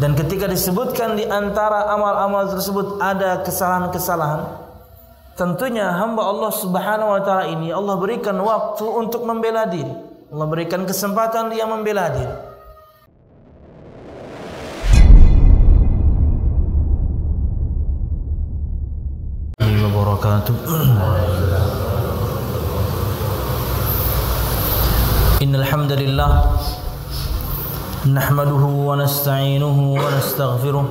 Dan ketika disebutkan di antara amal-amal tersebut ada kesalahan-kesalahan, tentunya hamba Allah Subhanahu wa taala ini Allah berikan waktu untuk membela diri. Allah berikan kesempatan dia membela diri. Innal hamdalillah nahmaduhu wa nasta'inuhu wa nastaghfiruh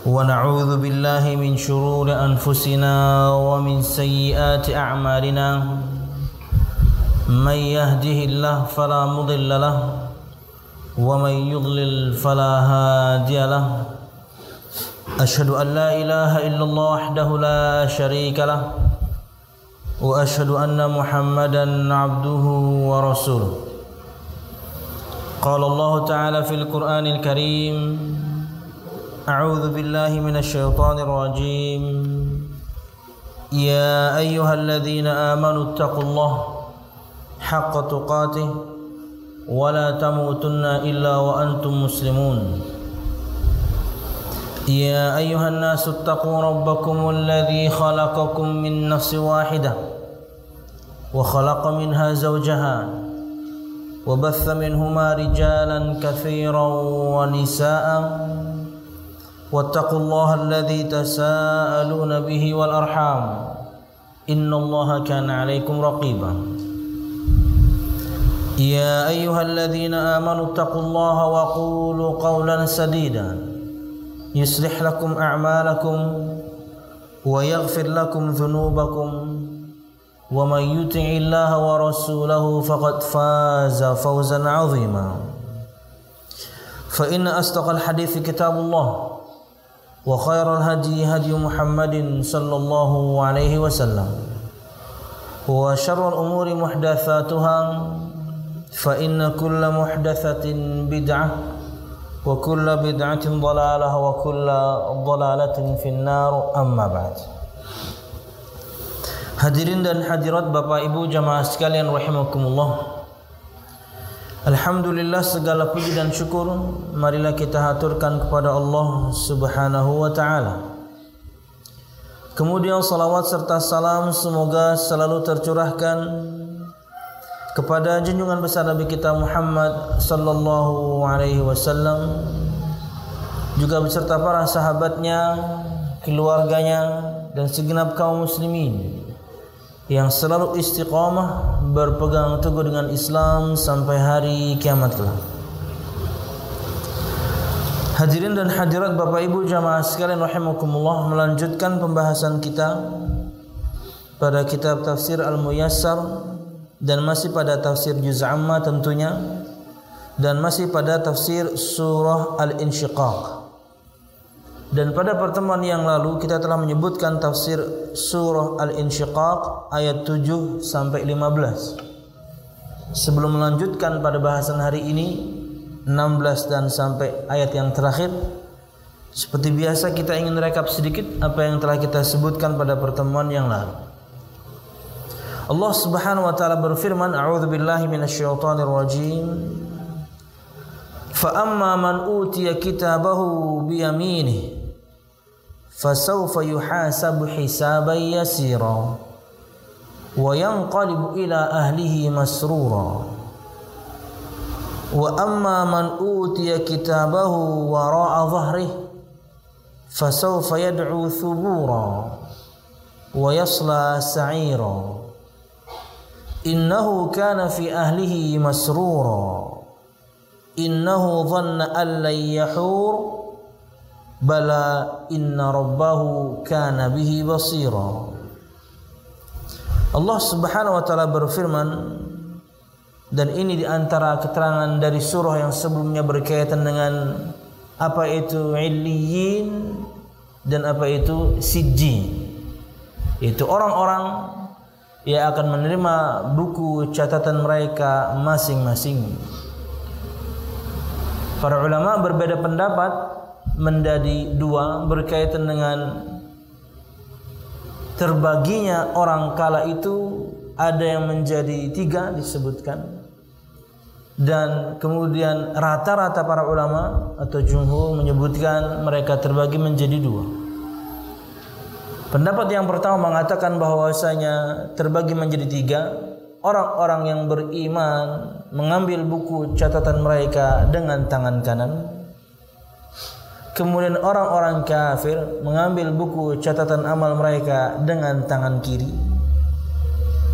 wa na'udzu billahi min shururi anfusina wa min sayyiati a'malina may yahdihillahu fala mudilla lahu wa may yudlil fala hadiya lahu ashhadu an la ilaha illallah wahdahu la syarika lahu wa ashhadu anna muhammadan abduhu wa rasuluh. Qala Allah Ta'ala fil Qur'anil Karim, a'udzu billahi minasy syaithanir rajim. Ya ayyuhalladzina amanu taqullaha haqqa tuqatih wa la tamutunna illa wa antum muslimun. Ya ayyuhan nasu taqu rabbakumul ladzi khalaqakum min nafsin wahidah wa khalaqa minha zawjaha وبث منهما رجالا كثيرا ونساء واتقوا الله الذي تساءلون به والأرحام إن الله كان عليكم رقيبا يا أيها الذين آمنوا اتقوا الله وقولوا قولا سديدا يصلح لكم أعمالكم ويغفر لكم ذنوبكم ومن يطع الله ورسوله فقد فاز فوزا عظيما فإن أصدق الحديث كتاب الله وخير الهدي هدي محمد صلى الله عليه وسلم وشر الأمور محدثاتها فإن كل محدثة بدعة وكل بدعة ضلالة وكل ضلالة في النار أما بعد. Hadirin dan hadirat Bapak Ibu jamaah sekalian rahimakumullah. Alhamdulillah, segala puji dan syukur marilah kita haturkan kepada Allah Subhanahu wa taala. Kemudian salawat serta salam semoga selalu tercurahkan kepada junjungan besar Nabi kita Muhammad sallallahu alaihi wasallam, juga beserta para sahabatnya, keluarganya dan segenap kaum muslimin yang selalu istiqamah berpegang teguh dengan Islam sampai hari kiamat kelak. Hadirin dan hadirat Bapak Ibu jamaah sekalian rahimakumullah, melanjutkan pembahasan kita pada kitab tafsir Al-Muyassar dan masih pada tafsir Juz' Amma tentunya, dan masih pada tafsir surah Al-Insyiqaq. Dan pada pertemuan yang lalu kita telah menyebutkan tafsir surah Al-Insyiqaq ayat 7 sampai 15. Sebelum melanjutkan pada bahasan hari ini 16 dan sampai ayat yang terakhir, seperti biasa kita ingin rekap sedikit apa yang telah kita sebutkan pada pertemuan yang lalu. Allah Subhanahu wa taala berfirman, a'udzu billahi minasyaitonir rajim. Fa amma man utiya kitabahu bi yaminihi fasawfa yuhasabu hisaban yasira wa yanqalibu ila ahlihi masrura wa amma man utiya kitabahu wara'a dhahrihi fasawfa yad'u thubura wa yasla sa'ira innahu kana fi ahlihi masrura innahu dhanna an lan yahur bala inna rabbahu kana bihi basira. Allah Subhanahu wa taala berfirman, dan ini di antara keterangan dari surah yang sebelumnya berkaitan dengan apa itu illiyin dan apa itu sijjin, yaitu orang-orang yang akan menerima buku catatan mereka masing-masing. Para ulama berbeda pendapat menjadi dua berkaitan dengan terbaginya orang kala itu. Ada yang menjadi tiga disebutkan. Dan kemudian rata-rata para ulama atau jumhur menyebutkan mereka terbagi menjadi dua. Pendapat yang pertama mengatakan bahwasanya terbagi menjadi tiga. Orang-orang yang beriman mengambil buku catatan mereka dengan tangan kanan. Kemudian orang-orang kafir mengambil buku catatan amal mereka dengan tangan kiri.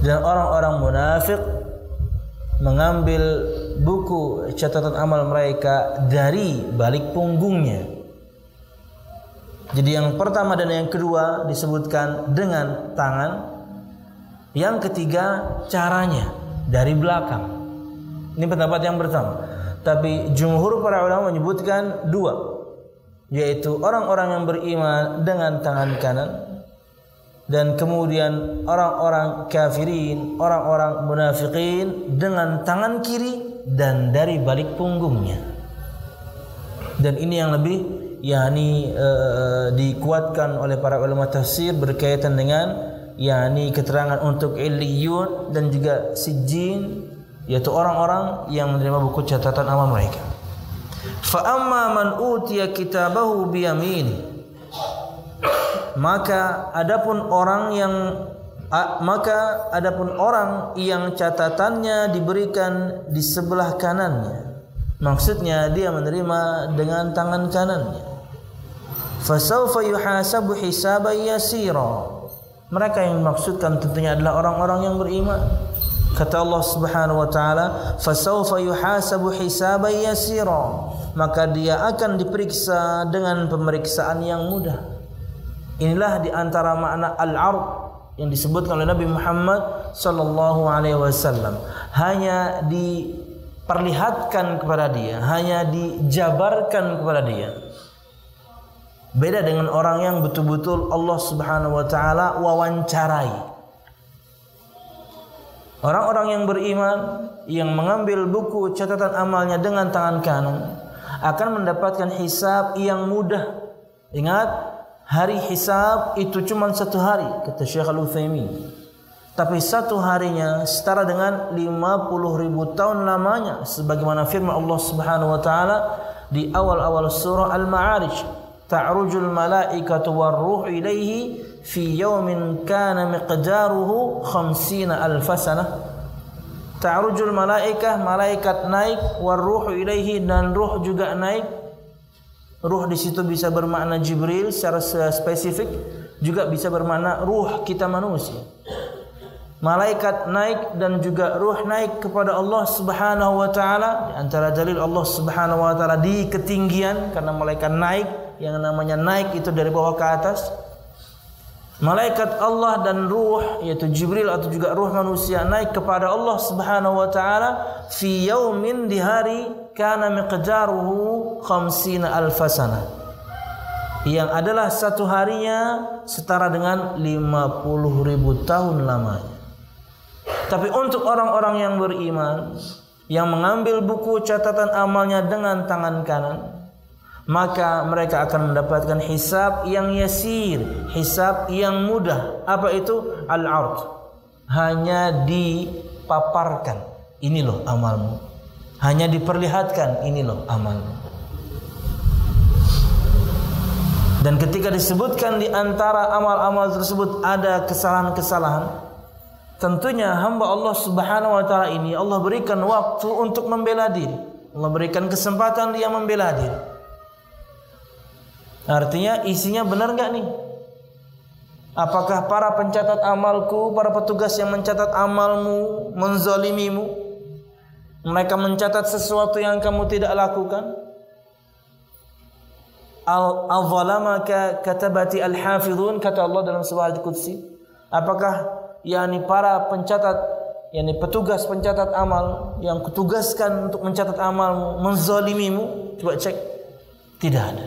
Dan orang-orang munafik mengambil buku catatan amal mereka dari balik punggungnya. Jadi yang pertama dan yang kedua disebutkan dengan tangan. Yang ketiga caranya dari belakang. Ini pendapat yang pertama. Tapi jumhur para ulama menyebutkan dua, yaitu orang-orang yang beriman dengan tangan kanan, dan kemudian orang-orang kafirin, orang-orang munafikin dengan tangan kiri dan dari balik punggungnya. Dan ini yang lebih dikuatkan oleh para ulama tafsir berkaitan dengan keterangan untuk illiyun dan juga sijjin, yaitu orang-orang yang menerima buku catatan amal mereka. Fa amma man utiya kitabahu bi yamini, maka adapun orang yang catatannya diberikan di sebelah kanannya, maksudnya dia menerima dengan tangan kanannya. Fasawfa yuhasabu hisaban yasira. Mereka yang dimaksudkan tentunya adalah orang-orang yang beriman. Kata Allah Subhanahu wa taala, fasawfa yuhasabu hisaban yasira. Maka dia akan diperiksa dengan pemeriksaan yang mudah. Inilah di antara makna al-'ard yang disebutkan oleh Nabi Muhammad sallallahu alaihi wasallam. Hanya diperlihatkan kepada dia, hanya dijabarkan kepada dia. Beda dengan orang yang betul-betul Allah Subhanahu wa taala wawancarai. Orang-orang yang beriman yang mengambil buku catatan amalnya dengan tangan kanan akan mendapatkan hisab yang mudah. Ingat, hari hisab itu cuma satu hari, kata Syekh Al-Utsaimin. Tapi satu harinya setara dengan 50.000 tahun lamanya, sebagaimana firman Allah Subhanahu wa taala di awal-awal surah Al-Ma'arij. Ta'rujul malaikatu warruhu ilaihi fi yawmin kana miqdaruhu 50,000 sanah. Ta'rujul malaikah, malaikat naik, warruhu ilaihi, dan ruh juga naik. Ruh di situ bisa bermakna Jibril secara spesifik, juga bisa bermakna ruh kita manusia. Malaikat naik dan juga ruh naik kepada Allah Subhanahu wa taala. Di antara dalil Allah Subhanahu wa taala di ketinggian, karena malaikat naik, yang namanya naik itu dari bawah ke atas. Malaikat Allah dan ruh, yaitu Jibril atau juga ruh manusia, naik kepada Allah Subhanahu wa taala fi yaumin, di hari kana miqdaruhu 50,000 sanah, yang adalah satu harinya setara dengan 50.000 tahun lamanya. Tapi untuk orang-orang yang beriman yang mengambil buku catatan amalnya dengan tangan kanan, maka mereka akan mendapatkan hisab yang yasir, hisab yang mudah. Apa itu? Al-'ard. Hanya dipaparkan, ini loh amalmu. Hanya diperlihatkan, ini loh amalmu. Dan ketika disebutkan di antara amal-amal tersebut ada kesalahan-kesalahan, tentunya hamba Allah Subhanahu wa taala ini Allah berikan waktu untuk membela diri. Allah berikan kesempatan dia membela diri. Artinya isinya benar enggak nih? Apakah para pencatat amalku, para petugas yang mencatat amalmu menzalimimu? Mereka mencatat sesuatu yang kamu tidak lakukan? Al-zalamaka katabati al-hafidhun, kata Allah dalam sebuah hadits qudsi. Apakah para pencatat, petugas pencatat amal yang kutugaskan untuk mencatat amalmu menzalimimu? Coba cek. Tidak ada.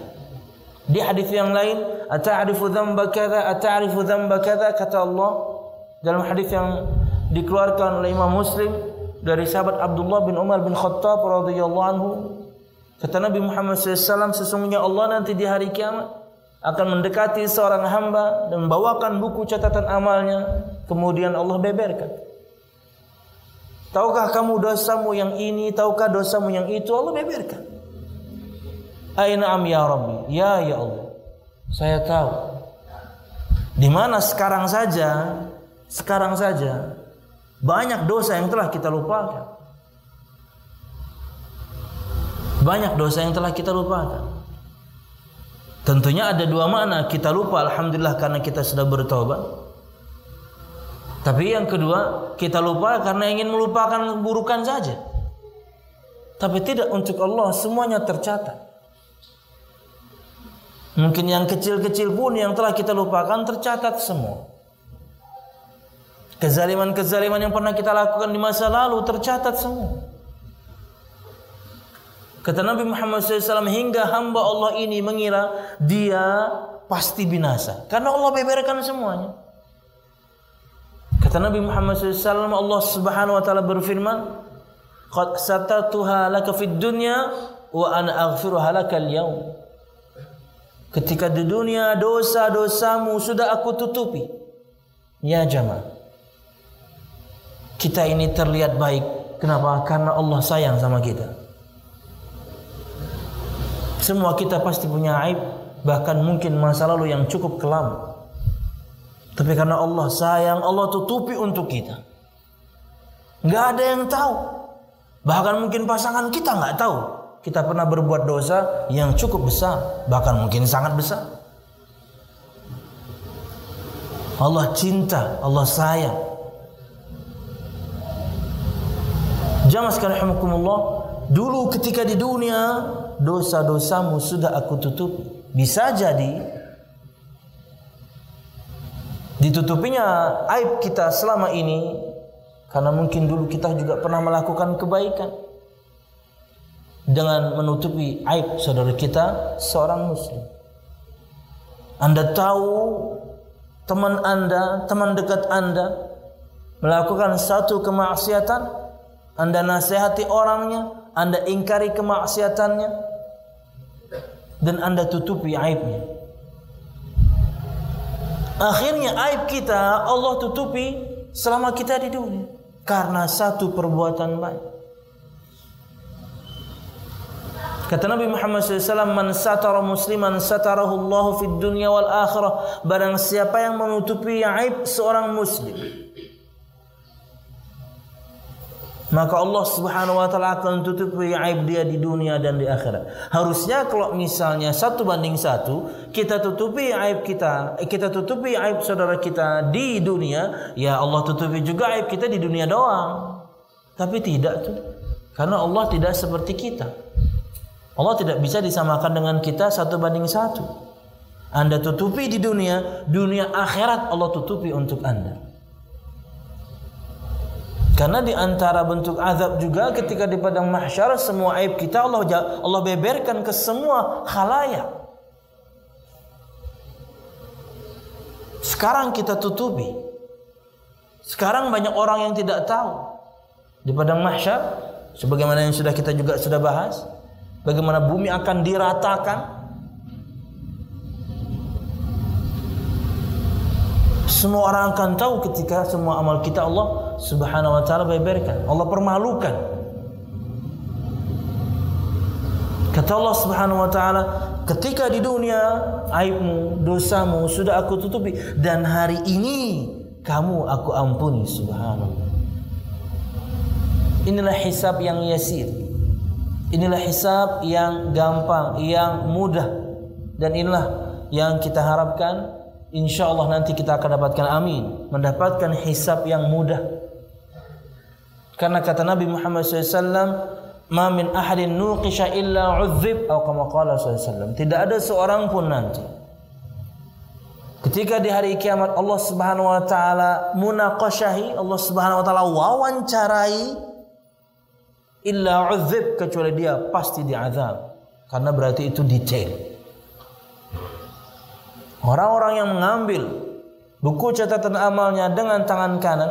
Di hadis yang lain, ata'rifu dzamba kadza, ata'rifu dzamba kadza, kata Allah dalam hadis yang dikeluarkan oleh Imam Muslim dari sahabat Abdullah bin Umar bin Khattab radhiyallahu anhu, kata Nabi Muhammad SAW, sesungguhnya Allah nanti di hari kiamat akan mendekati seorang hamba dan membawakan buku catatan amalnya, kemudian Allah beberkan. Tahukah kamu dosamu yang ini? Tahukah dosamu yang itu? Allah beberkan. Aina'am ya Rabbi. Ya Allah. Saya tahu. Di mana sekarang saja banyak dosa yang telah kita lupakan. Banyak dosa yang telah kita lupakan. Tentunya ada dua makna. Kita lupa alhamdulillah karena kita sudah bertobat. Tapi yang kedua, kita lupa karena ingin melupakan keburukan saja. Tapi tidak, untuk Allah semuanya tercatat. Mungkin yang kecil-kecil pun yang telah kita lupakan tercatat semua. Kezaliman-kezaliman yang pernah kita lakukan di masa lalu tercatat semua. Kata Nabi Muhammad SAW, hingga hamba Allah ini mengira dia pasti binasa karena Allah beberkan semuanya. Kata Nabi Muhammad SAW, Allah Subhanahu wa taala berfirman, "Qad satatuha laka fid dunya wa ana aghfiruha laka al-yaum." Ketika di dunia dosa-dosamu sudah aku tutupi. Ya jamaah, kita ini terlihat baik. Kenapa? Karena Allah sayang sama kita. Semua kita pasti punya aib, bahkan mungkin masa lalu yang cukup kelam. Tapi karena Allah sayang, Allah tutupi untuk kita. Nggak ada yang tahu. Bahkan mungkin pasangan kita nggak tahu kita pernah berbuat dosa yang cukup besar, bahkan mungkin sangat besar. Allah cinta, Allah sayang. Jamaah sekalian rahimakumullah, dulu ketika di dunia dosa-dosamu sudah aku tutupi. Bisa jadi ditutupinya aib kita selama ini karena mungkin dulu kita juga pernah melakukan kebaikan dengan menutupi aib saudara kita seorang muslim. Anda tahu teman Anda, teman dekat Anda melakukan satu kemaksiatan, Anda nasihati orangnya, Anda ingkari kemaksiatannya, dan Anda tutupi aibnya. Akhirnya aib kita Allah tutupi selama kita di dunia karena satu perbuatan baik. Kata Nabi Muhammad SAW, "Man satara musliman satarahu Allah fid dunya wal akhirah." Barang siapa yang menutupi aib seorang muslim, maka Allah Subhanahu wa taala akan tutupi aib dia di dunia dan di akhirat. Harusnya kalau misalnya 1:1 kita tutupi aib kita tutupi aib saudara kita di dunia, ya Allah tutupi juga aib kita di dunia doang. Tapi tidak tuh. Karena Allah tidak seperti kita. Allah tidak bisa disamakan dengan kita 1:1. Anda tutupi di dunia, dunia akhirat Allah tutupi untuk Anda. Karena di antara bentuk azab juga ketika di padang mahsyar, semua aib kita Allah beberkan ke semua khalayak. Sekarang kita tutupi. Sekarang banyak orang yang tidak tahu. Di padang mahsyar, sebagaimana yang kita juga sudah bahas, bagaimana bumi akan diratakan. Semua orang akan tahu ketika semua amal kita Allah Subhanahu wa taala beberkan, Allah permalukan. Kata Allah Subhanahu wa taala, ketika di dunia aibmu, dosamu sudah aku tutupi, dan hari ini kamu aku ampuni. Subhanallah. Inilah hisab yang yasir. Inilah hisab yang gampang, yang mudah, dan inilah yang kita harapkan. InsyaAllah nanti kita akan dapatkan, amin, mendapatkan hisab yang mudah. Karena kata Nabi Muhammad SAW, "Ma min ahadin nuqisha illa uzzib," atau kama qala SAW. Tidak ada seorang pun nanti ketika di hari kiamat Allah Subhanahu wa taala munaqashahi, Allah Subhanahu wa taala wawancarai, illa uzzib, kecuali dia pasti diazab. Karena berarti itu detail. Orang-orang yang mengambil buku catatan amalnya dengan tangan kanan,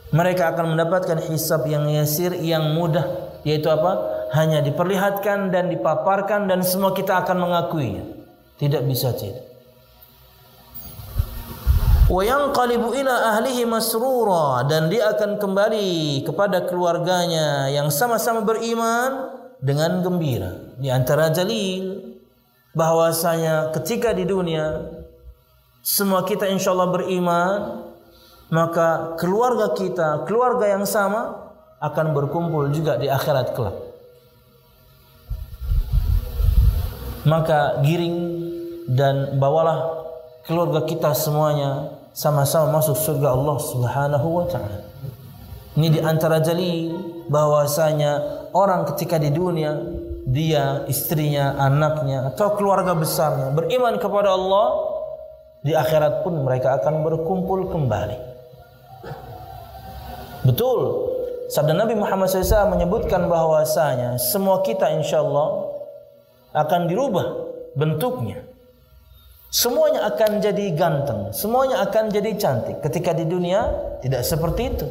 mereka akan mendapatkan hisab yang yasir, yang mudah, yaitu apa? Hanya diperlihatkan dan dipaparkan dan semua kita akan mengakuinya. Tidak bisa tidak. Wa yanqalibu ila ahlihi masrura, dan dia akan kembali kepada keluarganya yang sama-sama beriman dengan gembira. Di antara dalil bahwasanya ketika di dunia semua kita insyaallah beriman, maka keluarga kita, keluarga yang sama akan berkumpul juga di akhirat kelak. Maka giring dan bawalah keluarga kita semuanya sama-sama masuk surga Allah Subhanahu wa taala. Ini di antara dalil bahwasanya orang ketika di dunia, dia, istrinya, anaknya atau keluarga besarnya beriman kepada Allah, di akhirat pun mereka akan berkumpul kembali. Betul, sabda Nabi Muhammad SAW menyebutkan bahwasanya semua kita insyaallah akan dirubah bentuknya. Semuanya akan jadi ganteng, semuanya akan jadi cantik. Ketika di dunia tidak seperti itu.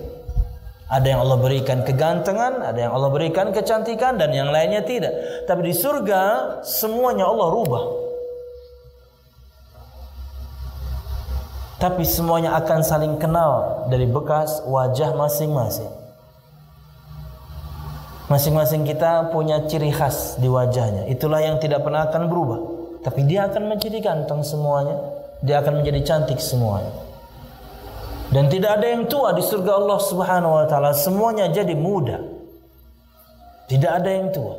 Ada yang Allah berikan kegantengan, ada yang Allah berikan kecantikan, dan yang lainnya tidak. Tapi di surga semuanya Allah rubah. Tapi semuanya akan saling kenal dari bekas wajah masing-masing. Masing-masing kita punya ciri khas di wajahnya. Itulah yang tidak pernah akan berubah. Tapi dia akan menjadi ganteng semuanya, dia akan menjadi cantik semuanya. Dan tidak ada yang tua di surga Allah Subhanahu wa taala, semuanya jadi muda. Tidak ada yang tua.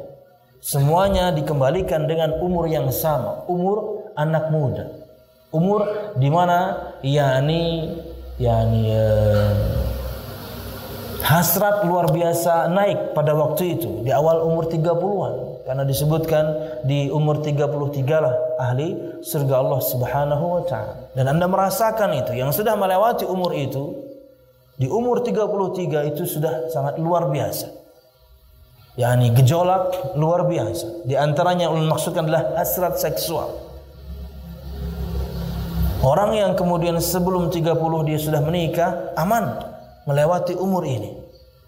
Semuanya dikembalikan dengan umur yang sama, umur anak muda. Umur di mana hasrat luar biasa naik pada waktu itu di awal umur 30-an. Karena disebutkan di umur 33 lah ahli surga Allah Subhanahu wa taala. Dan Anda merasakan itu, yang sudah melewati umur itu, di umur 33 itu sudah sangat luar biasa. Gejolak luar biasa. Di antaranya yang maksudkan adalah hasrat seksual. Orang yang kemudian sebelum 30 dia sudah menikah, aman melewati umur ini.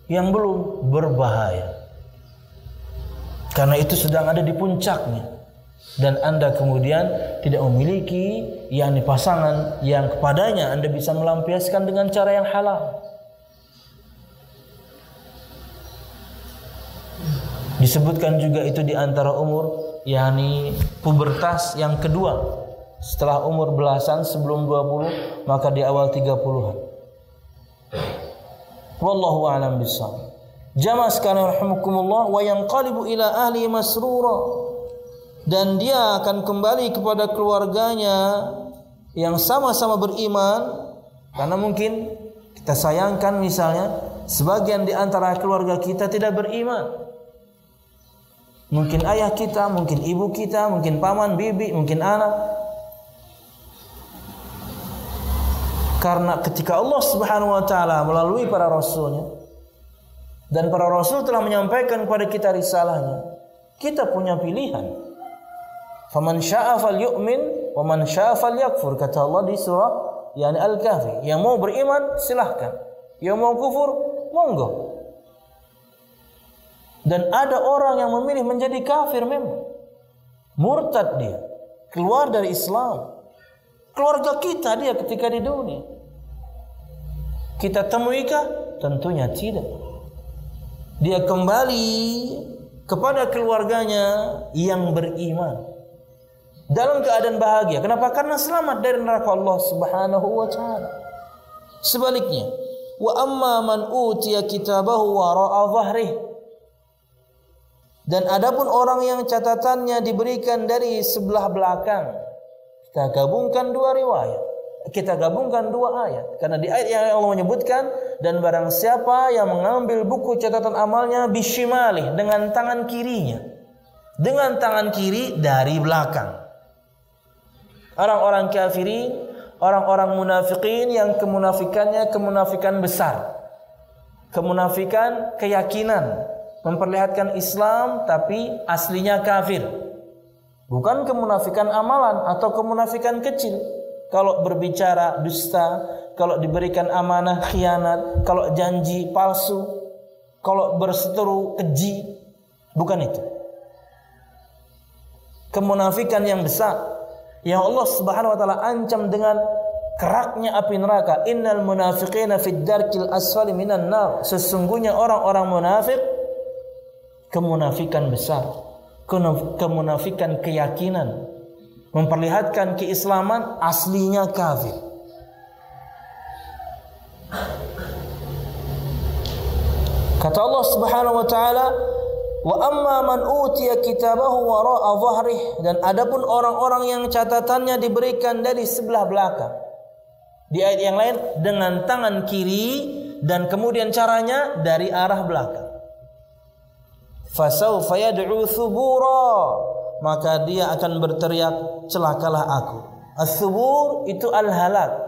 Yang belum, berbahaya. Karena itu sedang ada di puncaknya. Dan Anda kemudian tidak memiliki pasangan yang kepadanya Anda bisa melampiaskan dengan cara yang halal. Disebutkan juga itu di antara umur pubertas yang kedua. Setelah umur belasan, sebelum 20, maka di awal 30-an. Wallahu a'lam bishawab. Jamaah sekalian rahimakumullah, wa yanqalibu ila ahli masrura, dan dia akan kembali kepada keluarganya yang sama-sama beriman. Karena mungkin kita sayangkan misalnya sebagian di antara keluarga kita tidak beriman. Mungkin ayah kita, mungkin ibu kita, mungkin paman, bibi, mungkin anak. Karena ketika Allah Subhanahu wa taala melalui para rasulnya, dan para rasul telah menyampaikan kepada kita risalahnya, kita punya pilihan. Faman syaa'a falyu'min wa man syaa'a falyakfur, kata Allah di surah Al-Kahfi. Yang mau beriman silahkan, yang mau kufur monggo. Dan ada orang yang memilih menjadi kafir memang. Murtad dia, keluar dari Islam. Keluarga kita dia ketika di dunia. Kita temuikah? Tentunya tidak. Dia kembali kepada keluarganya yang beriman dalam keadaan bahagia. Kenapa? Karena selamat dari neraka Allah Subhanahu wa taala. Sebaliknya, wa amma man utiya kitabahu wara'a dhahrih, dan adapun orang yang catatannya diberikan dari sebelah belakang. Kita gabungkan dua riwayat. Kita gabungkan dua ayat. Karena di ayat yang Allah menyebutkan, dan barang siapa yang mengambil buku catatan amalnya bishimalih, dengan tangan kirinya. Dengan tangan kiri dari belakang. Orang-orang kafirin, orang-orang munafikin yang kemunafikannya kemunafikan besar. Kemunafikan keyakinan, memperlihatkan Islam tapi aslinya kafir. Bukan kemunafikan amalan atau kemunafikan kecil. Kalau berbicara dusta, kalau diberikan amanah khianat, kalau janji palsu, kalau berseteru keji, bukan itu. Kemunafikan yang besar yang Allah Subhanahu wa taala ancam dengan keraknya api neraka. Innal munafiqina fid darkil asfali minan nar. Sesungguhnya orang-orang munafik, kemunafikan besar, kemunafikan keyakinan, memperlihatkan keislaman, aslinya kafir. Kata Allah Subhanahu wa taala, wa amma man utiya kitabahu wara'a dhahrih, dan adapun orang-orang yang catatannya diberikan dari sebelah belakang. Di ayat yang lain dengan tangan kiri, dan kemudian caranya dari arah belakang. Fasawfa yad'u thubura, maka dia akan berteriak, celakalah aku. Ats-tsubur itu al-halak.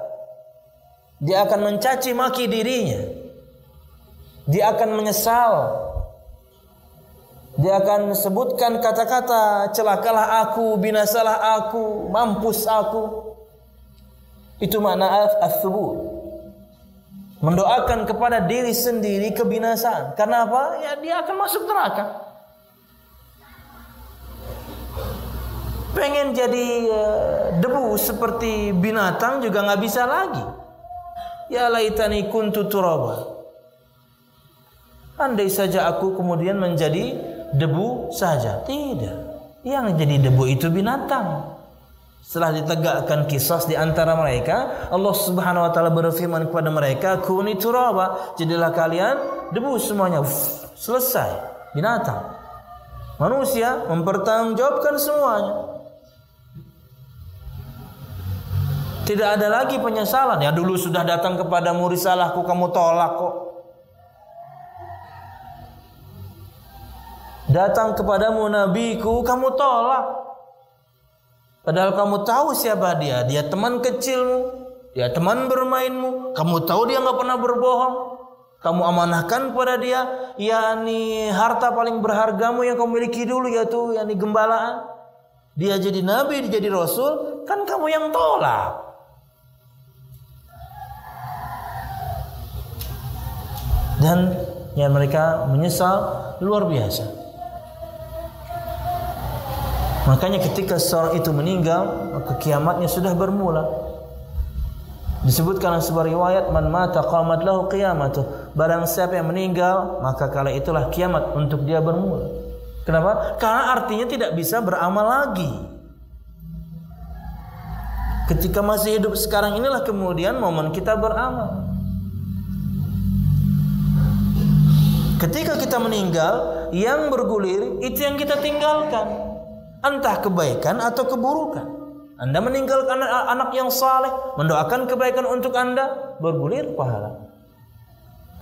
Dia akan mencaci maki dirinya. Dia akan menyesal. Dia akan sebutkan kata-kata, celakalah aku, binasalah aku, mampus aku. Itu makna ats-tsubur. Mendoakan kepada diri sendiri kebinasaan. Karena apa? Ya dia akan masuk neraka. Pengen jadi debu seperti binatang juga nggak bisa lagi. Ya laitani kuntu turaba. Andai saja aku kemudian menjadi debu saja. Tidak. Yang jadi debu itu binatang. Setelah ditegakkan qisas di antara mereka, Allah Subhanahu wa taala berfirman kepada mereka, "Kuni turaba." Jadilah kalian debu semuanya. Selesai. Binatang. Manusia mempertanggungjawabkan semuanya. Tidak ada lagi penyesalan. Ya dulu sudah datang kepadamu risalahku, kamu tolak kok. Datang kepadamu nabiku, kamu tolak. Padahal kamu tahu siapa dia. Dia teman kecilmu, dia teman bermainmu. Kamu tahu dia nggak pernah berbohong. Kamu amanahkan kepada dia, yakni harta paling berhargamu yang kamu miliki dulu, yaitu yakni gembalaan. Dia jadi nabi, dia jadi rasul, kan kamu yang tolak. Dan ya mereka menyesal luar biasa. Makanya ketika seorang itu meninggal, maka kiamatnya sudah bermula. Disebutkan dalam sebuah riwayat, man mata qamat lahu qiyamatuh. Barang siapa yang meninggal, maka kala itulah kiamat untuk dia bermula. Kenapa? Karena artinya tidak bisa beramal lagi. Ketika masih hidup sekarang inilah kemudian momen kita beramal. Ketika kita meninggal, yang bergulir itu yang kita tinggalkan. Entah kebaikan atau keburukan. Anda meninggalkan anak yang saleh, mendoakan kebaikan untuk Anda, bergulir pahala.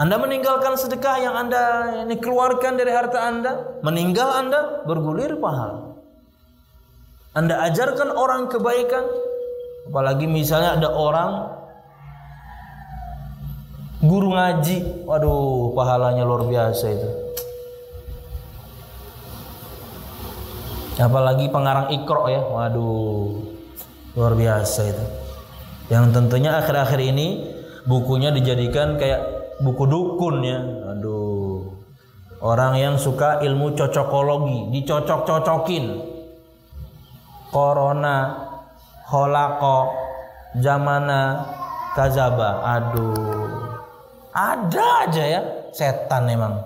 Anda meninggalkan sedekah yang Anda keluarkan dari harta Anda, meninggal Anda, bergulir pahala. Anda ajarkan orang kebaikan, apalagi misalnya ada orang guru ngaji, waduh pahalanya luar biasa itu. Apalagi pengarang Iqra ya, waduh luar biasa itu. Yang tentunya akhir-akhir ini bukunya dijadikan kayak buku dukun ya. Aduh, orang yang suka ilmu cocokologi, dicocok-cocokin. Corona, kholaqo, zamana, kazaba. Aduh, ada aja ya setan emang.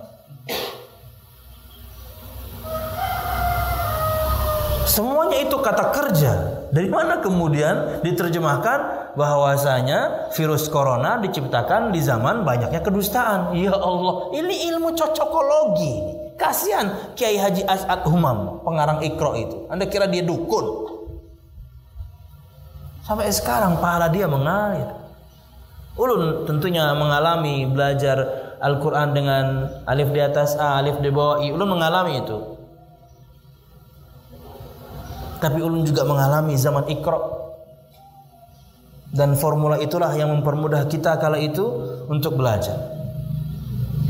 Semuanya itu kata kerja. Dari mana kemudian diterjemahkan bahwasanya virus corona diciptakan di zaman banyaknya kedustaan. Ya Allah, ini ilmu cocokologi. Kasihan Kiai Haji As'ad Humam, pengarang Iqra itu. Anda kira dia dukun? Sampai sekarang pahala dia mengalir. Ulun tentunya mengalami belajar Al-Quran dengan alif di atas A, alif di bawah I. Ulun mengalami itu. Tapi ulun juga mengalami zaman Iqra. Dan formula itulah yang mempermudah kita kala itu untuk belajar.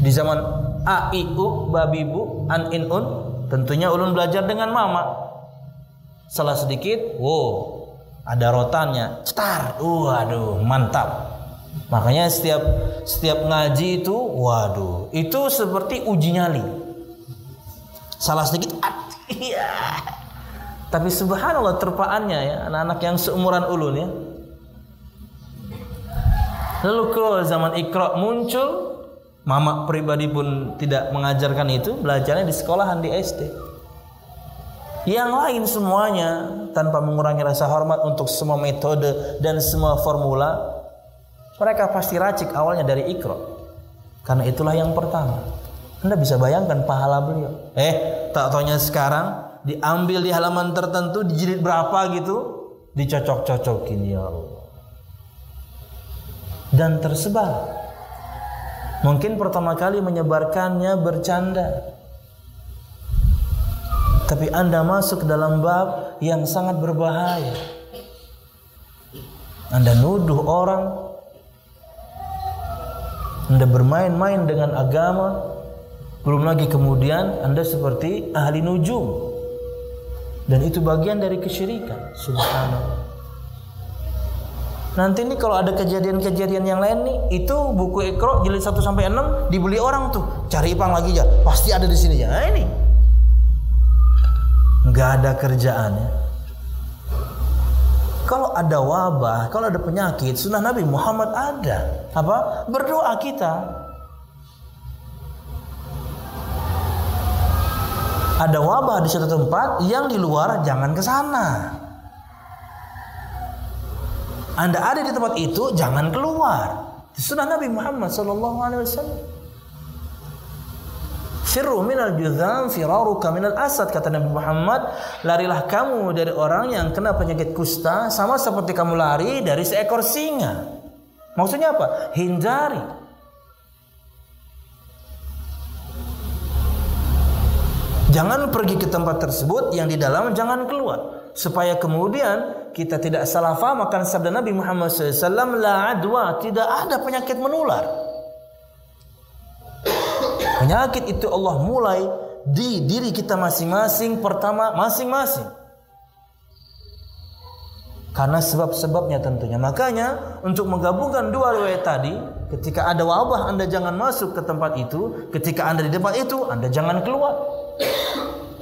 Di zaman A, I, U, babi, bu, an, in, un, tentunya ulun belajar dengan mama. Salah sedikit, wow, ada rotannya, cetar, waduh, mantap. Makanya setiap ngaji itu, waduh, itu seperti uji nyali. Salah sedikit, iya. Tapi subhanallah terpaannya ya, anak-anak yang seumuran ulun ya, Lalu kalau zaman Iqra muncul, mama pribadi pun tidak mengajarkan itu, belajarnya di sekolahan, di SD. Yang lain semuanya tanpa mengurangi rasa hormat untuk semua metode dan semua formula, mereka pasti racik awalnya dari Iqra. Karena itulah yang pertama. Anda bisa bayangkan pahala beliau. Tak taunya sekarang diambil di halaman tertentu, di jilid berapa gitu, dicocok-cocokin, ya Allah. Dan tersebar. Mungkin pertama kali menyebarkannya bercanda, tapi Anda masuk ke dalam bab yang sangat berbahaya. Anda nuduh orang, Anda bermain-main dengan agama, belum lagi kemudian Anda seperti ahli nujum. Dan itu bagian dari kesyirikan. Subhanallah. Nanti nih kalau ada kejadian-kejadian yang lain nih, itu buku Iqra jilid 1 sampai 6 dibeli orang tuh. Cari Ipang lagi aja, pasti ada di sini ya. Nah, ini nggak ada kerjaannya. Kalau ada wabah, kalau ada penyakit, sunnah Nabi Muhammad ada. Apa? Berdoa kita. Ada wabah di suatu tempat, yang di luar jangan ke sana. Anda ada di tempat itu, jangan keluar. Sunnah Nabi Muhammad SAW. Firru minal judham firaruka minal asad, kata Nabi Muhammad, larilah kamu dari orang yang kena penyakit kusta sama seperti kamu lari dari seekor singa. Maksudnya apa? Hindari. Jangan pergi ke tempat tersebut, yang di dalam jangan keluar, supaya kemudian kita tidak salah faham akan sabda Nabi Muhammad SAW, la adwa, tidak ada penyakit menular. Penyakit itu Allah mulai di diri kita masing-masing, pertama masing-masing, karena sebab-sebabnya tentunya. Makanya untuk menggabungkan dua riwayat tadi, ketika ada wabah Anda jangan masuk ke tempat itu, ketika Anda di tempat itu Anda jangan keluar.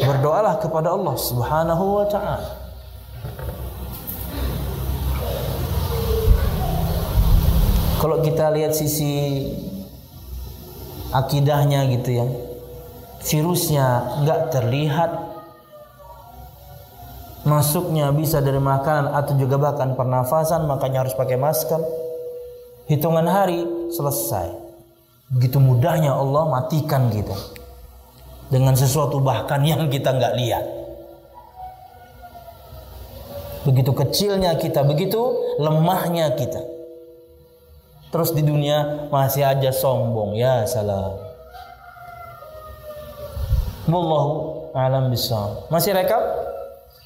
Berdoalah kepada Allah Subhanahu wa ta'ala. Kalau kita lihat sisi akidahnya gitu ya, virusnya nggak terlihat, masuknya bisa dari makanan atau juga bahkan pernafasan, makanya harus pakai masker. Hitungan hari selesai. Begitu mudahnya Allah matikan kita dengan sesuatu bahkan yang kita nggak lihat. Begitu kecilnya kita, begitu lemahnya kita. Terus di dunia masih aja sombong, ya salam. Wallahu a'lam bishawab. Masih rekap?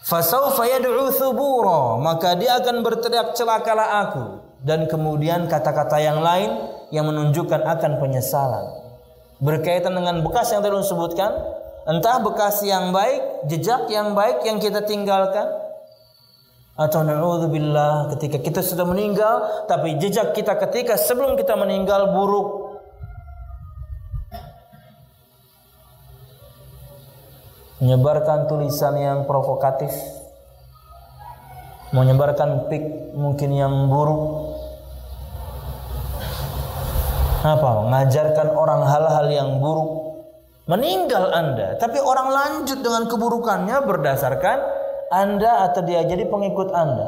Fasawfa yad'u thubura, maka dia akan berteriak celakalah aku. Dan kemudian kata-kata yang lain yang menunjukkan akan penyesalan. Berkaitan dengan bekas yang tadi disebutkan, entah bekas yang baik, jejak yang baik yang kita tinggalkan, atau na'udzubillah ketika kita sudah meninggal tapi jejak kita ketika sebelum kita meninggal buruk. Menyebarkan tulisan yang provokatif, menyebarkan pik mungkin yang buruk, mengajarkan orang hal-hal yang buruk. Meninggal Anda, tapi orang lanjut dengan keburukannya berdasarkan Anda atau dia jadi pengikut Anda.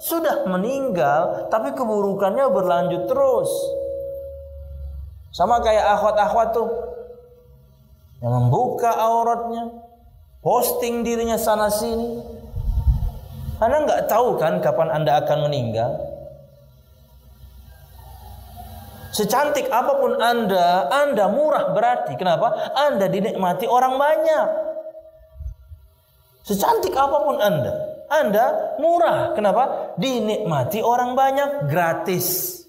Sudah meninggal, tapi keburukannya berlanjut terus. Sama kayak akhwat-akhwat tuh, yang membuka auratnya, posting dirinya sana sini. Anda nggak tahu kan kapan Anda akan meninggal. Secantik apapun Anda murah berarti. Kenapa? Anda dinikmati orang banyak. Secantik apapun Anda murah. Kenapa? Dinikmati orang banyak, gratis.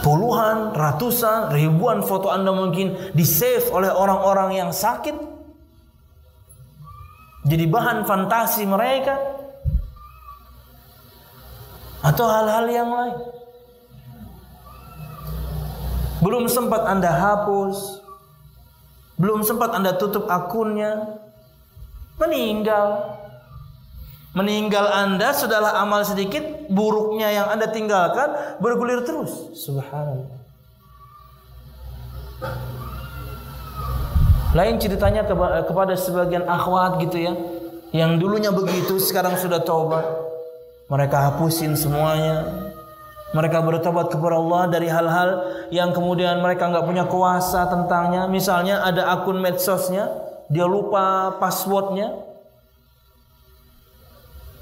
Puluhan, ratusan, ribuan foto Anda mungkin di-save oleh orang-orang yang sakit. Jadi bahan fantasi mereka. Atau hal-hal yang lain. Belum sempat Anda hapus, belum sempat Anda tutup akunnya, Meninggal Anda sudahlah amal sedikit, buruknya yang Anda tinggalkan bergulir terus. Subhanallah. Lain ceritanya kepada sebagian akhwat gitu ya, yang dulunya begitu sekarang sudah taubat. Mereka hapusin semuanya. Mereka bertobat kepada Allah dari hal-hal yang kemudian mereka nggak punya kuasa tentangnya. Misalnya ada akun medsosnya, dia lupa passwordnya.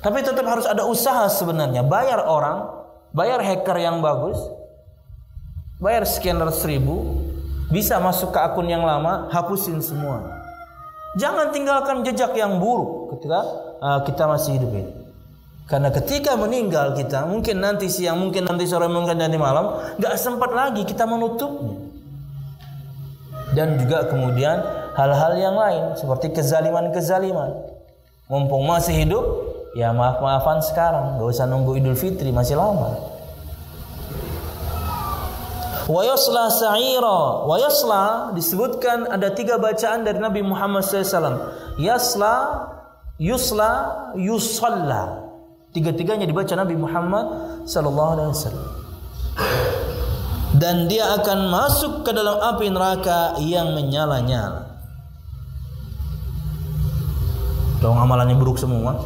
Tapi tetap harus ada usaha sebenarnya. Bayar orang, bayar hacker yang bagus, bayar scanner 1000, bisa masuk ke akun yang lama, hapusin semua. Jangan tinggalkan jejak yang buruk ketika kita masih hidup ini. Karena ketika meninggal kita, mungkin nanti siang, mungkin nanti sore, mungkin nanti malam, gak sempat lagi kita menutupnya. Dan juga kemudian hal-hal yang lain seperti kezaliman-kezaliman. Mumpung masih hidup, ya maaf-maafan sekarang, gak usah nunggu Idul Fitri, masih lama. Wa yasla sa'ira. Wa yasla disebutkan ada 3 bacaan dari Nabi Muhammad SAW. Yasla, yusla, yusalla. Tiga-tiganya dibaca Nabi Muhammad SAW. Dan dia akan masuk ke dalam api neraka yang menyala-nyala. Dong amalannya buruk semua.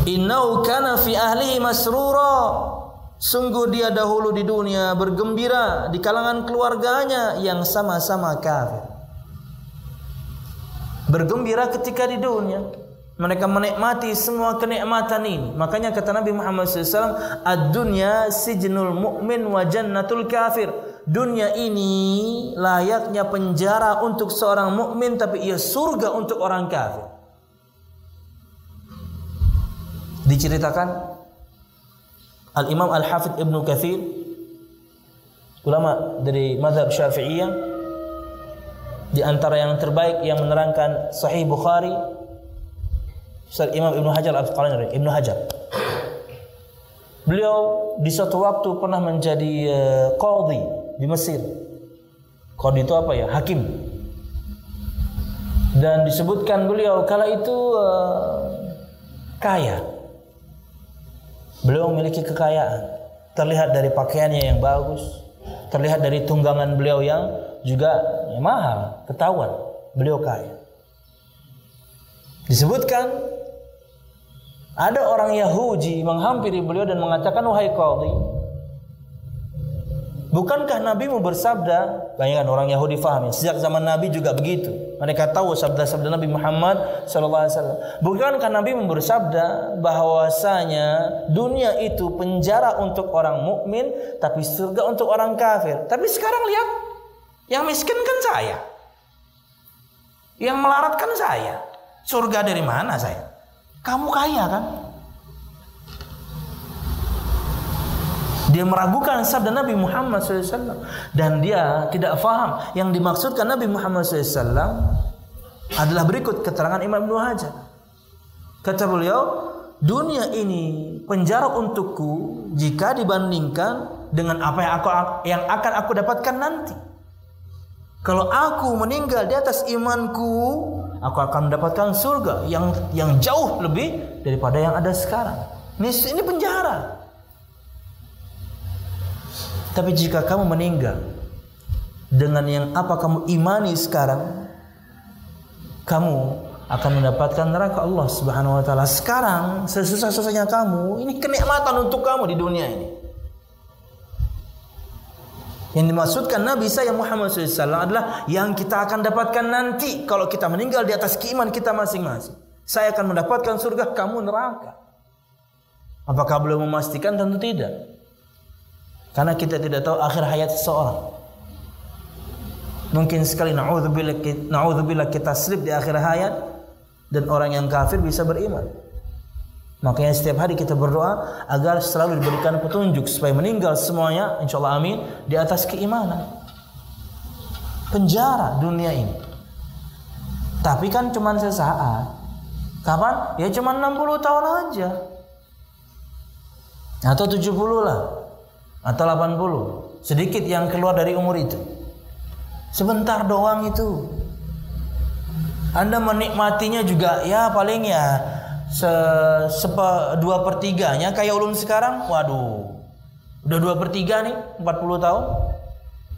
Innahu kana fi ahlihi masrura. Sungguh dia dahulu di dunia bergembira di kalangan keluarganya yang sama-sama kafir. Bergembira ketika di dunia. Mereka menikmati semua kenikmatan ini. Makanya kata Nabi Muhammad SAW, ad-dunya sijnul mu'min wa jannatul kafir. Dunia ini layaknya penjara untuk seorang mukmin, tapi ia surga untuk orang kafir. Diceritakan Al-Imam Al-Hafidh Ibnu Katsir, ulama dari mazhab Syafi'iyah, di antara yang terbaik yang menerangkan Sahih Bukhari, Ustaz Imam Ibnu Hajar Al-Asqalani, Ibnu Hajar. Beliau di suatu waktu pernah menjadi qadhi di Mesir. Qadhi itu apa ya? Hakim. Dan disebutkan beliau kala itu kaya. Beliau memiliki kekayaan. Terlihat dari pakaiannya yang bagus, terlihat dari tunggangan beliau yang juga mahal, ketahuan beliau kaya. Disebutkan ada orang Yahudi menghampiri beliau dan mengatakan, wahai qadhi, bukankah Nabimu bersabda? Bayangkan orang Yahudi faham ya, sejak zaman Nabi juga begitu. Mereka tahu sabda-sabda Nabi Muhammad SAW. Bukankah Nabimu bersabda bahwasanya dunia itu penjara untuk orang mukmin, tapi surga untuk orang kafir. Tapi sekarang lihat, yang miskin kan saya, yang melarat kan saya. Surga dari mana saya? Kamu kaya kan? Dia meragukan sabda Nabi Muhammad SAW. Dan dia tidak faham yang dimaksudkan Nabi Muhammad SAW adalah berikut keterangan Imam Ibnu Hajar. Kata beliau, dunia ini penjara untukku jika dibandingkan dengan apa yang akan aku dapatkan nanti. Kalau aku meninggal di atas imanku, aku akan mendapatkan surga yang jauh lebih daripada yang ada sekarang. Ini penjara. Tapi jika kamu meninggal dengan yang apa kamu imani sekarang, kamu akan mendapatkan neraka Allah Subhanahu wa taala. Sekarang sesusah-susahnya kamu, ini kenikmatan untuk kamu di dunia ini. Yang dimaksudkan Nabi saya Muhammad SAW adalah yang kita akan dapatkan nanti kalau kita meninggal di atas keimanan kita masing-masing. Saya akan mendapatkan surga, kamu neraka. Apakah beliau memastikan? Tentu tidak. Karena kita tidak tahu akhir hayat seseorang. Mungkin sekali na'udzubillah kita slip di akhir hayat dan orang yang kafir bisa beriman. Makanya setiap hari kita berdoa agar selalu diberikan petunjuk supaya meninggal semuanya, insyaallah amin, di atas keimanan. Penjara dunia ini. Tapi kan cuma sesaat. Kapan? Ya cuma 60 tahun aja. Atau 70 lah. Atau 80. Sedikit yang keluar dari umur itu. Sebentar doang itu. Anda menikmatinya juga ya paling ya 2/3-nya kayak ulun sekarang. Waduh, udah 2/3 nih, 40 tahun.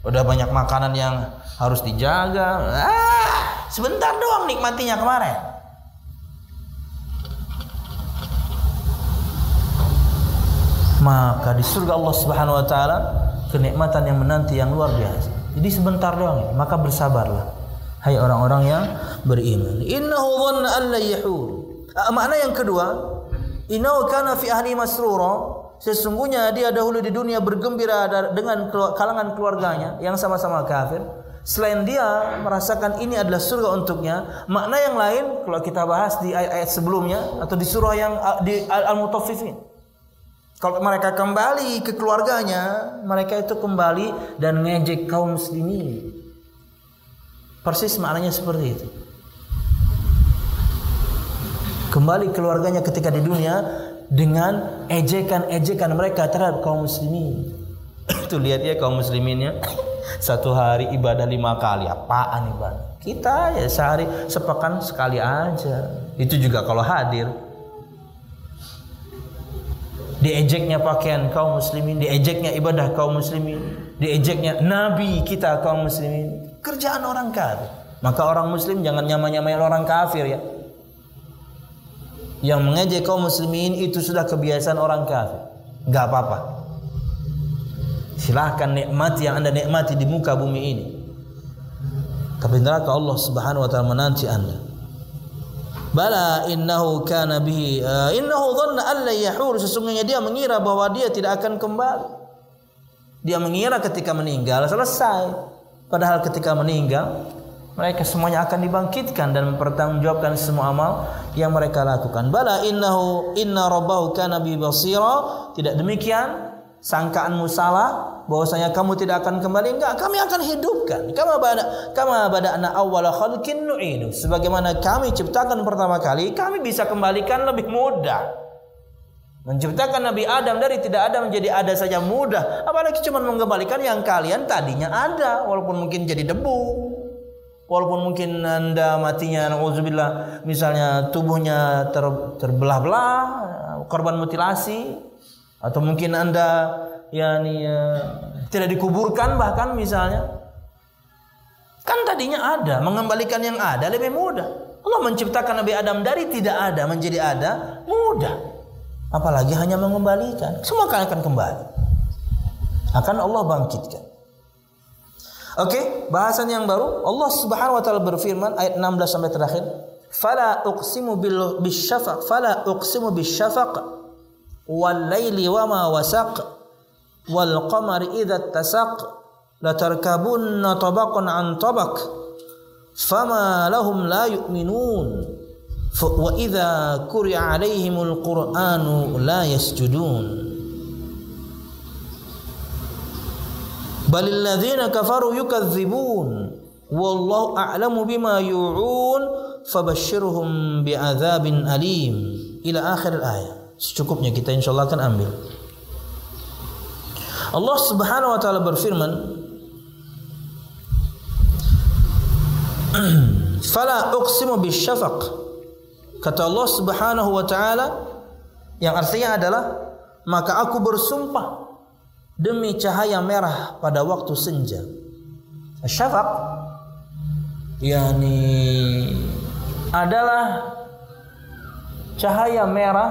Udah banyak makanan yang harus dijaga. Sebentar doang nikmatinya kemarin. Maka di surga Allah Subhanahu wa taala kenikmatan yang menanti yang luar biasa. Jadi sebentar doang, maka bersabarlah hai orang-orang yang beriman. Innahu dhanna an la yahur. Makna yang kedua, innahu kana fi ahli masrura. Sesungguhnya dia dahulu di dunia bergembira dengan kalangan keluarganya yang sama-sama kafir. Selain dia merasakan ini adalah surga untuknya. Makna yang lain kalau kita bahas di ayat-ayat sebelumnya atau di surah yang di Al-Mutaffifin. Kalau mereka kembali ke keluarganya, mereka itu kembali dan ngejek kaum muslimin. Persis maknanya seperti itu. Kembali keluarganya ketika di dunia dengan ejekan-ejekan mereka terhadap kaum muslimin. Itu lihat ya kaum musliminnya. Satu hari ibadah 5 kali. Apaan ibadah? Kita ya sehari sepekan sekali aja. Itu juga kalau hadir. Diejeknya pakaian kaum muslimin, diejeknya ibadah kaum muslimin, diejeknya nabi kita kaum muslimin. Kerjaan orang kafir. Maka orang muslim jangan nyama-nyamain orang kafir ya. Yang mengejek kaum muslimin itu sudah kebiasaan orang kafir. Enggak apa-apa. Silahkan nikmati yang Anda nikmati di muka bumi ini. Tapi neraka Allah Subhanahu wa taala menanti Anda. Bala innahu kana bihi innahu dhanna an la yahur. Sesungguhnya dia mengira bahwa dia tidak akan kembali. Dia mengira ketika meninggal selesai. Padahal ketika meninggal mereka semuanya akan dibangkitkan dan mempertanggungjawabkan semua amal yang mereka lakukan. Bala inna rabbahu kana bi basira. Tidak demikian, sangkaanmu salah bahwasanya kamu tidak akan kembali. Enggak, kami akan hidupkan. Kama bada'na awwala khalqin nu'idu. Sebagaimana kami ciptakan pertama kali, kami bisa kembalikan lebih mudah. Menciptakan Nabi Adam dari tidak ada menjadi ada saja mudah. Apalagi cuma mengembalikan yang kalian tadinya ada, walaupun mungkin jadi debu. Walaupun mungkin Anda matinya, na'udzubillah, misalnya tubuhnya terbelah-belah, korban mutilasi, atau mungkin Anda tidak dikuburkan bahkan misalnya. Kan tadinya ada, mengembalikan yang ada lebih mudah. Allah menciptakan Nabi Adam dari tidak ada menjadi ada, mudah. Apalagi hanya mengembalikan, semua akan kembali. Akan Allah bangkitkan. Oke, bahasan yang baru. Allah Subhanahu wa taala berfirman ayat 16 sampai terakhir, "Fala uqsimu bisyafaq, fala uqsimu bisyafaq wal laili wama wasaq wal qamari idza tasaq la tarkabunna tabaqan an tabaq fama lahum la yu'minun wa idza quri'a 'alaihimul qur'anu la yasjudun balil ladzina kafaru yukadzibun wallahu a'lamu bima yu'un fabashshirhum bi'adzabin alim." Ila akhir ayat. Secukupnya kita insyaallah akan ambil. Allah Subhanahu wa taala berfirman, "Fala uqsimu bisyafaq." Kata Allah Subhanahu wa taala yang artinya adalah maka aku bersumpah demi cahaya merah pada waktu senja. Syafaq adalah cahaya merah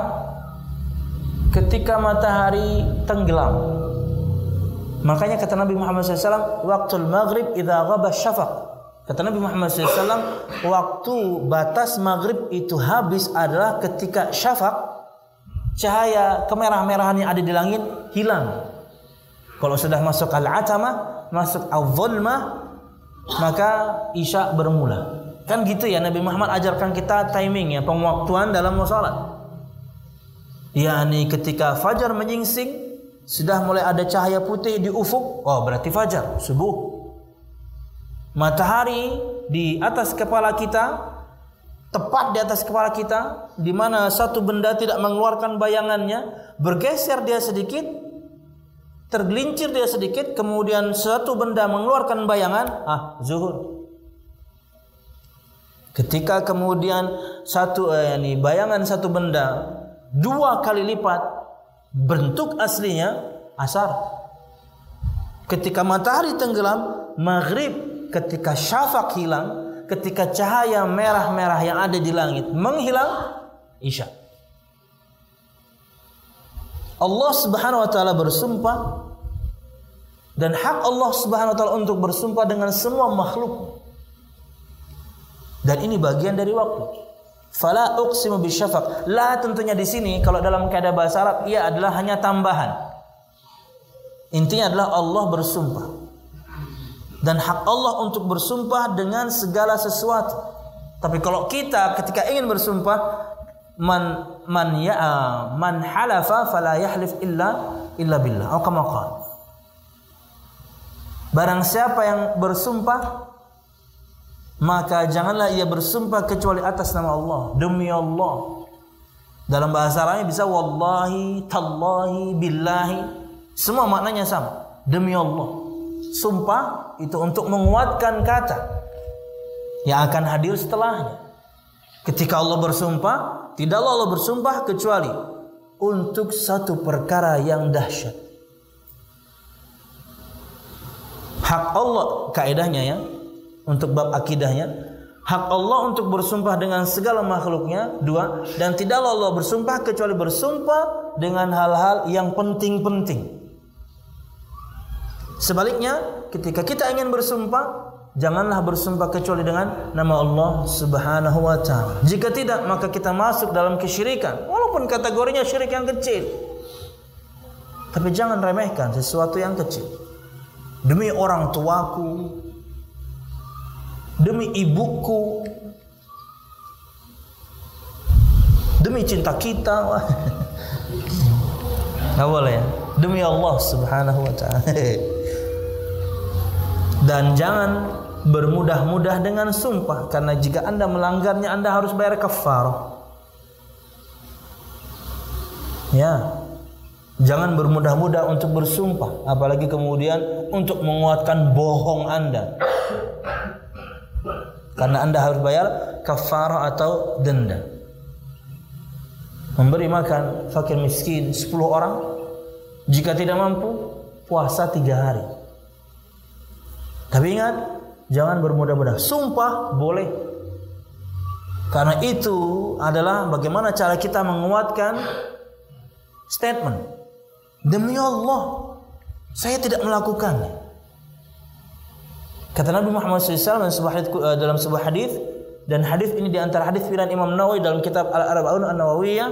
ketika matahari tenggelam. Makanya kata Nabi Muhammad SAW, waktul maghrib idza ghaba syafaq. Kata Nabi Muhammad SAW, waktu batas maghrib itu habis adalah ketika syafaq, cahaya kemerah-merahan yang ada di langit hilang. Kalau sudah masuk al-atama, masuk al-zulmah, maka isya bermula. Kan gitu ya, Nabi Muhammad ajarkan kita timing ya, pengwaktuan dalam salat. yakni ketika fajar menyingsing sudah mulai ada cahaya putih di ufuk, oh berarti fajar, subuh. Matahari di atas kepala kita, tepat di atas kepala kita, di mana satu benda tidak mengeluarkan bayangannya, bergeser dia sedikit, tergelincir dia sedikit, kemudian satu benda mengeluarkan bayangan, zuhur. Ketika kemudian bayangan satu benda 2 kali lipat bentuk aslinya, asar. Ketika matahari tenggelam, maghrib. Ketika syafaq hilang, ketika cahaya merah-merah yang ada di langit menghilang, isya. Allah Subhanahu wa taala bersumpah, dan hak Allah Subhanahu wa taala untuk bersumpah dengan semua makhluk. Dan ini bagian dari waktu. Fala uqsimu bisyafaq. La tentunya di sini kalau dalam kaidah bahasa Arab ia adalah hanya tambahan. Intinya adalah Allah bersumpah. Dan hak Allah untuk bersumpah dengan segala sesuatu. Tapi kalau kita ketika ingin bersumpah, man halafa fala yahlif illa billah. Atau kama qala. Barang siapa yang bersumpah, maka janganlah ia bersumpah kecuali atas nama Allah, demi Allah. Dalam bahasa Arabnya bisa wallahi, tallahi, billahi. Semua maknanya sama, demi Allah. Sumpah itu untuk menguatkan kata yang akan hadir setelahnya. Ketika Allah bersumpah, tidaklah Allah bersumpah kecuali untuk satu perkara yang dahsyat. Hak Allah, kaidahnya ya, untuk bab akidahnya, hak Allah untuk bersumpah dengan segala makhluknya 2, dan tidaklah Allah bersumpah kecuali bersumpah dengan hal-hal yang penting-penting. Sebaliknya, ketika kita ingin bersumpah, janganlah bersumpah kecuali dengan nama Allah Subhanahu wa taala. Jika tidak, maka kita masuk dalam kesyirikan, walaupun kategorinya syirik yang kecil. Tapi jangan remehkan sesuatu yang kecil. Demi orang tuaku, demi ibuku, demi cinta kita, nggak boleh ya. Demi Allah Subhanahu wa taala. Dan jangan bermudah-mudah dengan sumpah, karena jika Anda melanggarnya Anda harus bayar kafarah. Ya. Jangan bermudah-mudah untuk bersumpah, apalagi kemudian untuk menguatkan bohong Anda. Karena Anda harus bayar kafarah atau denda. Memberi makan fakir miskin 10 orang, jika tidak mampu puasa 3 hari. Tapi ingat, jangan bermudah-mudah. Sumpah boleh, karena itu adalah bagaimana cara kita menguatkan statement. Demi Allah, saya tidak melakukannya. Kata Nabi Muhammad SAW dalam sebuah hadis, dan hadis ini di antara hadis riwayat Imam Nawawi dalam kitab Al-Arba'un An-Nawawiyah.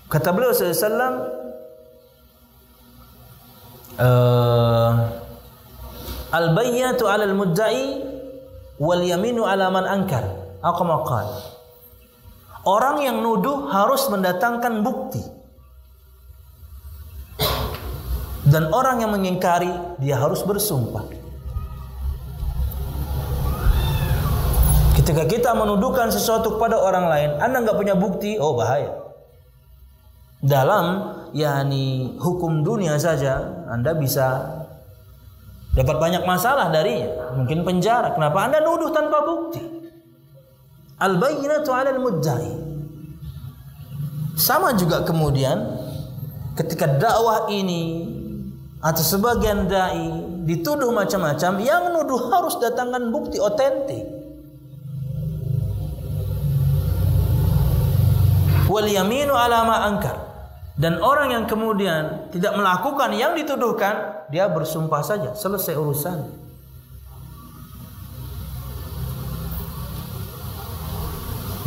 Kata beliau SAW, al-bayyinatu 'alal mudda'i wal yaminu 'ala man ankar. Atau maqal. Orang yang nuduh harus mendatangkan bukti. Dan orang yang mengingkari dia harus bersumpah. Ketika kita menuduhkan sesuatu kepada orang lain, Anda nggak punya bukti, oh bahaya. Dalam hukum dunia saja Anda bisa dapat banyak masalah darinya, mungkin penjara. Kenapa Anda nuduh tanpa bukti? Al-bayyinatu 'alal mudda'i. Sama juga kemudian ketika dakwah ini atau sebagian dai dituduh macam-macam, yang nuduh harus datangkan bukti otentik. Wal yaminu 'ala ma ankar. Dan orang yang kemudian tidak melakukan yang dituduhkan, dia bersumpah saja, selesai urusan.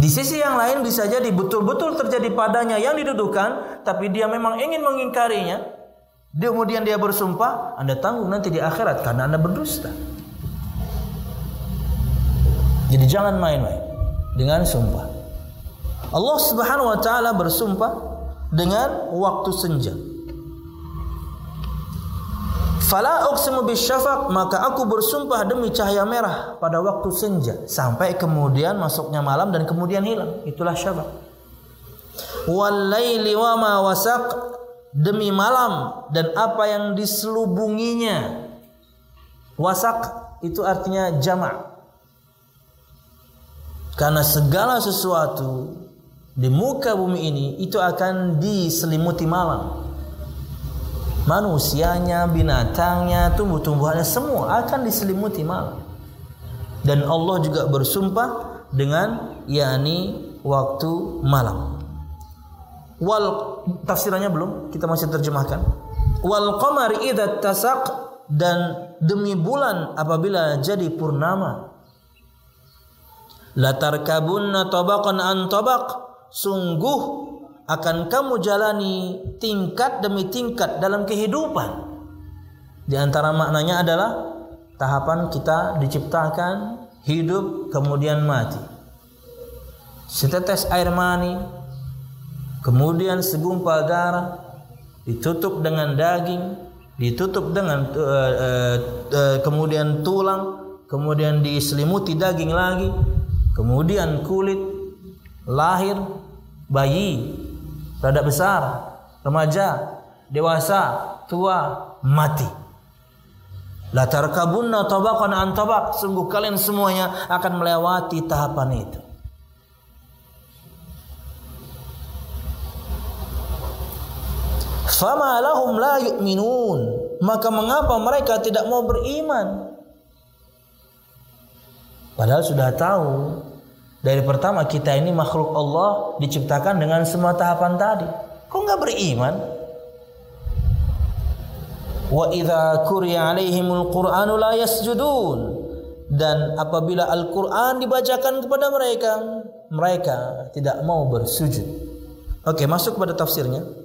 Di sisi yang lain bisa jadi betul-betul terjadi padanya yang dituduhkan, tapi dia memang ingin mengingkarinya. Kemudian dia bersumpah, Anda tanggung nanti di akhirat karena Anda berdusta. Jadi jangan main-main dengan sumpah. Allah Subhanahu wa taala bersumpah dengan waktu senja. Fala uqsimu bisyafaq, maka aku bersumpah demi cahaya merah pada waktu senja, sampai kemudian masuknya malam dan kemudian hilang. Itulah syafaq. Wal laili wa ma wasaq, demi malam dan apa yang diselubunginya. Wasaq itu artinya jamak. Karena segala sesuatu di muka bumi ini itu akan diselimuti malam. Manusianya, binatangnya, tumbuh-tumbuhannya semua akan diselimuti malam. Dan Allah juga bersumpah dengan waktu malam. Tafsirannya belum, kita masih terjemahkan. Wal qamari idza tasaq, dan demi bulan apabila jadi purnama. Latarkabunna tabaqan an tabaq, sungguh akan kamu jalani tingkat demi tingkat dalam kehidupan. Di antara maknanya adalah tahapan kita diciptakan, hidup, kemudian mati. Setetes air mani, kemudian segumpal darah, ditutup dengan daging, ditutup dengan kemudian tulang, kemudian diselimuti daging lagi, kemudian kulit, lahir, bayi, rada besar, remaja, dewasa, tua, mati. La tarkabunna tabaqan an tabaq, sungguh kalian semuanya akan melewati tahapan itu. Fama lahum la yu'minun, maka mengapa mereka tidak mau beriman? Padahal sudah tahu dari pertama kita ini makhluk Allah, diciptakan dengan semua tahapan tadi. Kok nggak beriman? Wa idza quriya 'alaihimul Qur'anu la yasjudun, dan apabila Al-Qur'an dibacakan kepada mereka, mereka tidak mau bersujud. Oke, masuk pada tafsirnya.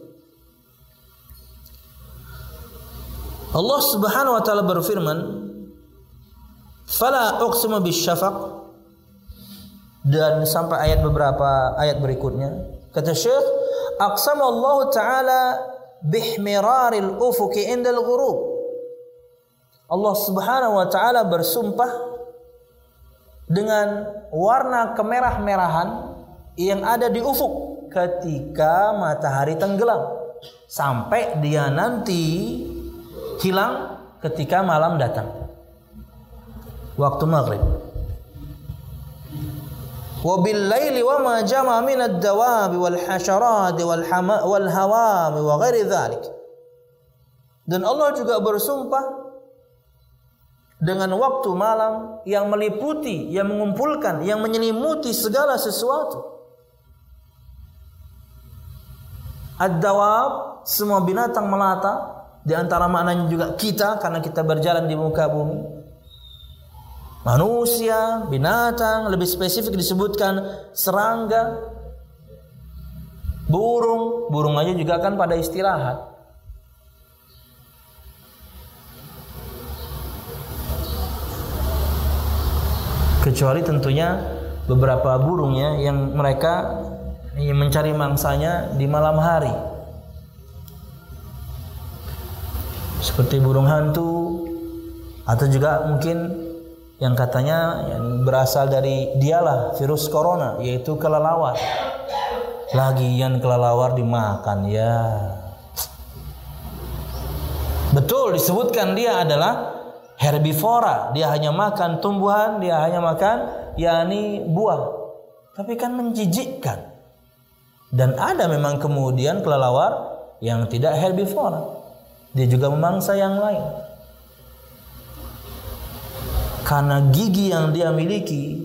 Allah Subhanahu wa taala berfirman, "Fala uqsimu bisyafaq," dan sampai beberapa ayat berikutnya kata Syekh, aqsama Allah taala bihmiraril ufuqi indal ghurub. Allah Subhanahu wa taala bersumpah dengan warna kemerah-merahan yang ada di ufuk ketika matahari tenggelam sampai dia nanti hilang ketika malam datang, waktu maghrib. Wa bil laili wa ma jama min ad-dawab wal hasharat wal hawam wa ghairi dzalik. Dan Allah juga bersumpah dengan waktu malam yang meliputi, yang mengumpulkan, yang menyelimuti segala sesuatu. Ad-dawab, semua binatang melata, di antara maknanya juga kita, karena kita berjalan di muka bumi. Manusia, binatang, lebih spesifik disebutkan serangga, burung aja juga kan pada istirahat. Kecuali tentunya beberapa burungnya yang mereka mencari mangsanya di malam hari, seperti burung hantu, atau juga mungkin yang katanya yang berasal dari dialah virus corona, yaitu kelelawar. Lagian kelelawar dimakan, ya betul disebutkan dia adalah herbivora, dia hanya makan tumbuhan, dia hanya makan buah, tapi kan menjijikkan. Dan ada memang kemudian kelelawar yang tidak herbivora, dia juga memangsa yang lain. Karena gigi yang dia miliki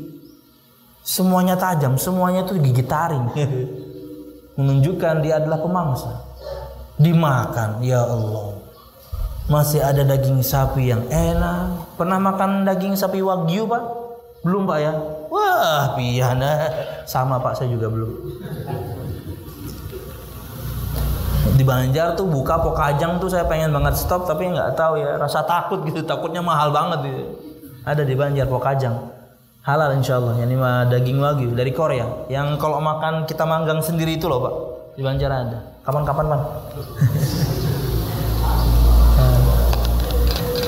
semuanya tajam, semuanya itu gigi taring, menunjukkan dia adalah pemangsa. Dimakan, ya Allah. Masih ada daging sapi yang enak. Pernah makan daging sapi wagyu, Pak? Belum, Pak, ya? Wah, piyana. Sama, Pak, saya juga belum. Di Banjar tuh buka Pokajang tuh saya pengen banget stop, tapi nggak tahu ya, rasa takut gitu, takutnya mahal banget gitu. Ada di Banjar Pokajang, halal insyaallah. Ini mah daging wagyu dari Korea. Yang kalau makan kita manggang sendiri itu loh, Pak. Di Banjar ada. Kapan-kapan, Bang?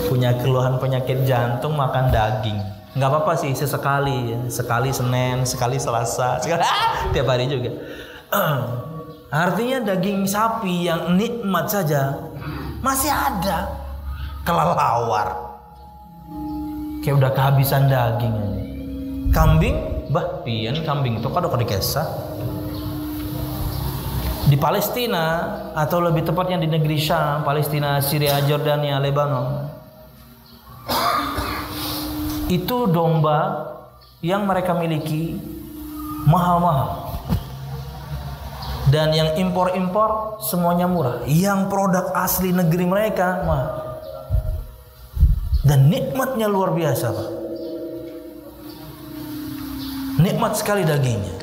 Punya keluhan penyakit jantung makan daging. Nggak apa-apa sih, sesekali ya. Sekali Senin, sekali Selasa, sekali tiap hari juga. Artinya daging sapi yang nikmat saja masih ada. Kelelawar kayak udah kehabisan daging aja. Kambing bah pian kambing itu kada dikesah. Di Palestina atau lebih tepatnya di negeri Syam, Palestina, Syria, Jordania, Lebanon, itu domba yang mereka miliki mahal-mahal, dan yang impor-impor semuanya murah. Yang produk asli negeri mereka mahal. Dan nikmatnya luar biasa, Pak. Nikmat sekali dagingnya.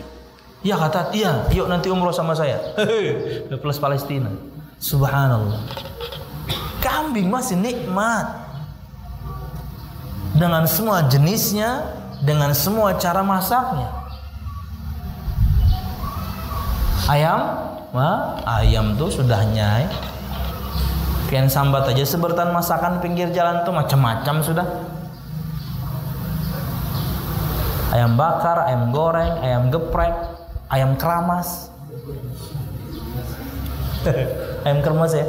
Ya kata, iya, yuk nanti umroh sama saya. Plus Palestina. Subhanallah. Kambing masih nikmat. Dengan semua jenisnya, dengan semua cara masaknya. Ayam tuh sudah nyai. Pian sambat aja sebertan masakan pinggir jalan tuh macam-macam sudah. Ayam bakar, ayam goreng, ayam geprek, ayam keramas. Ayam keramas ya.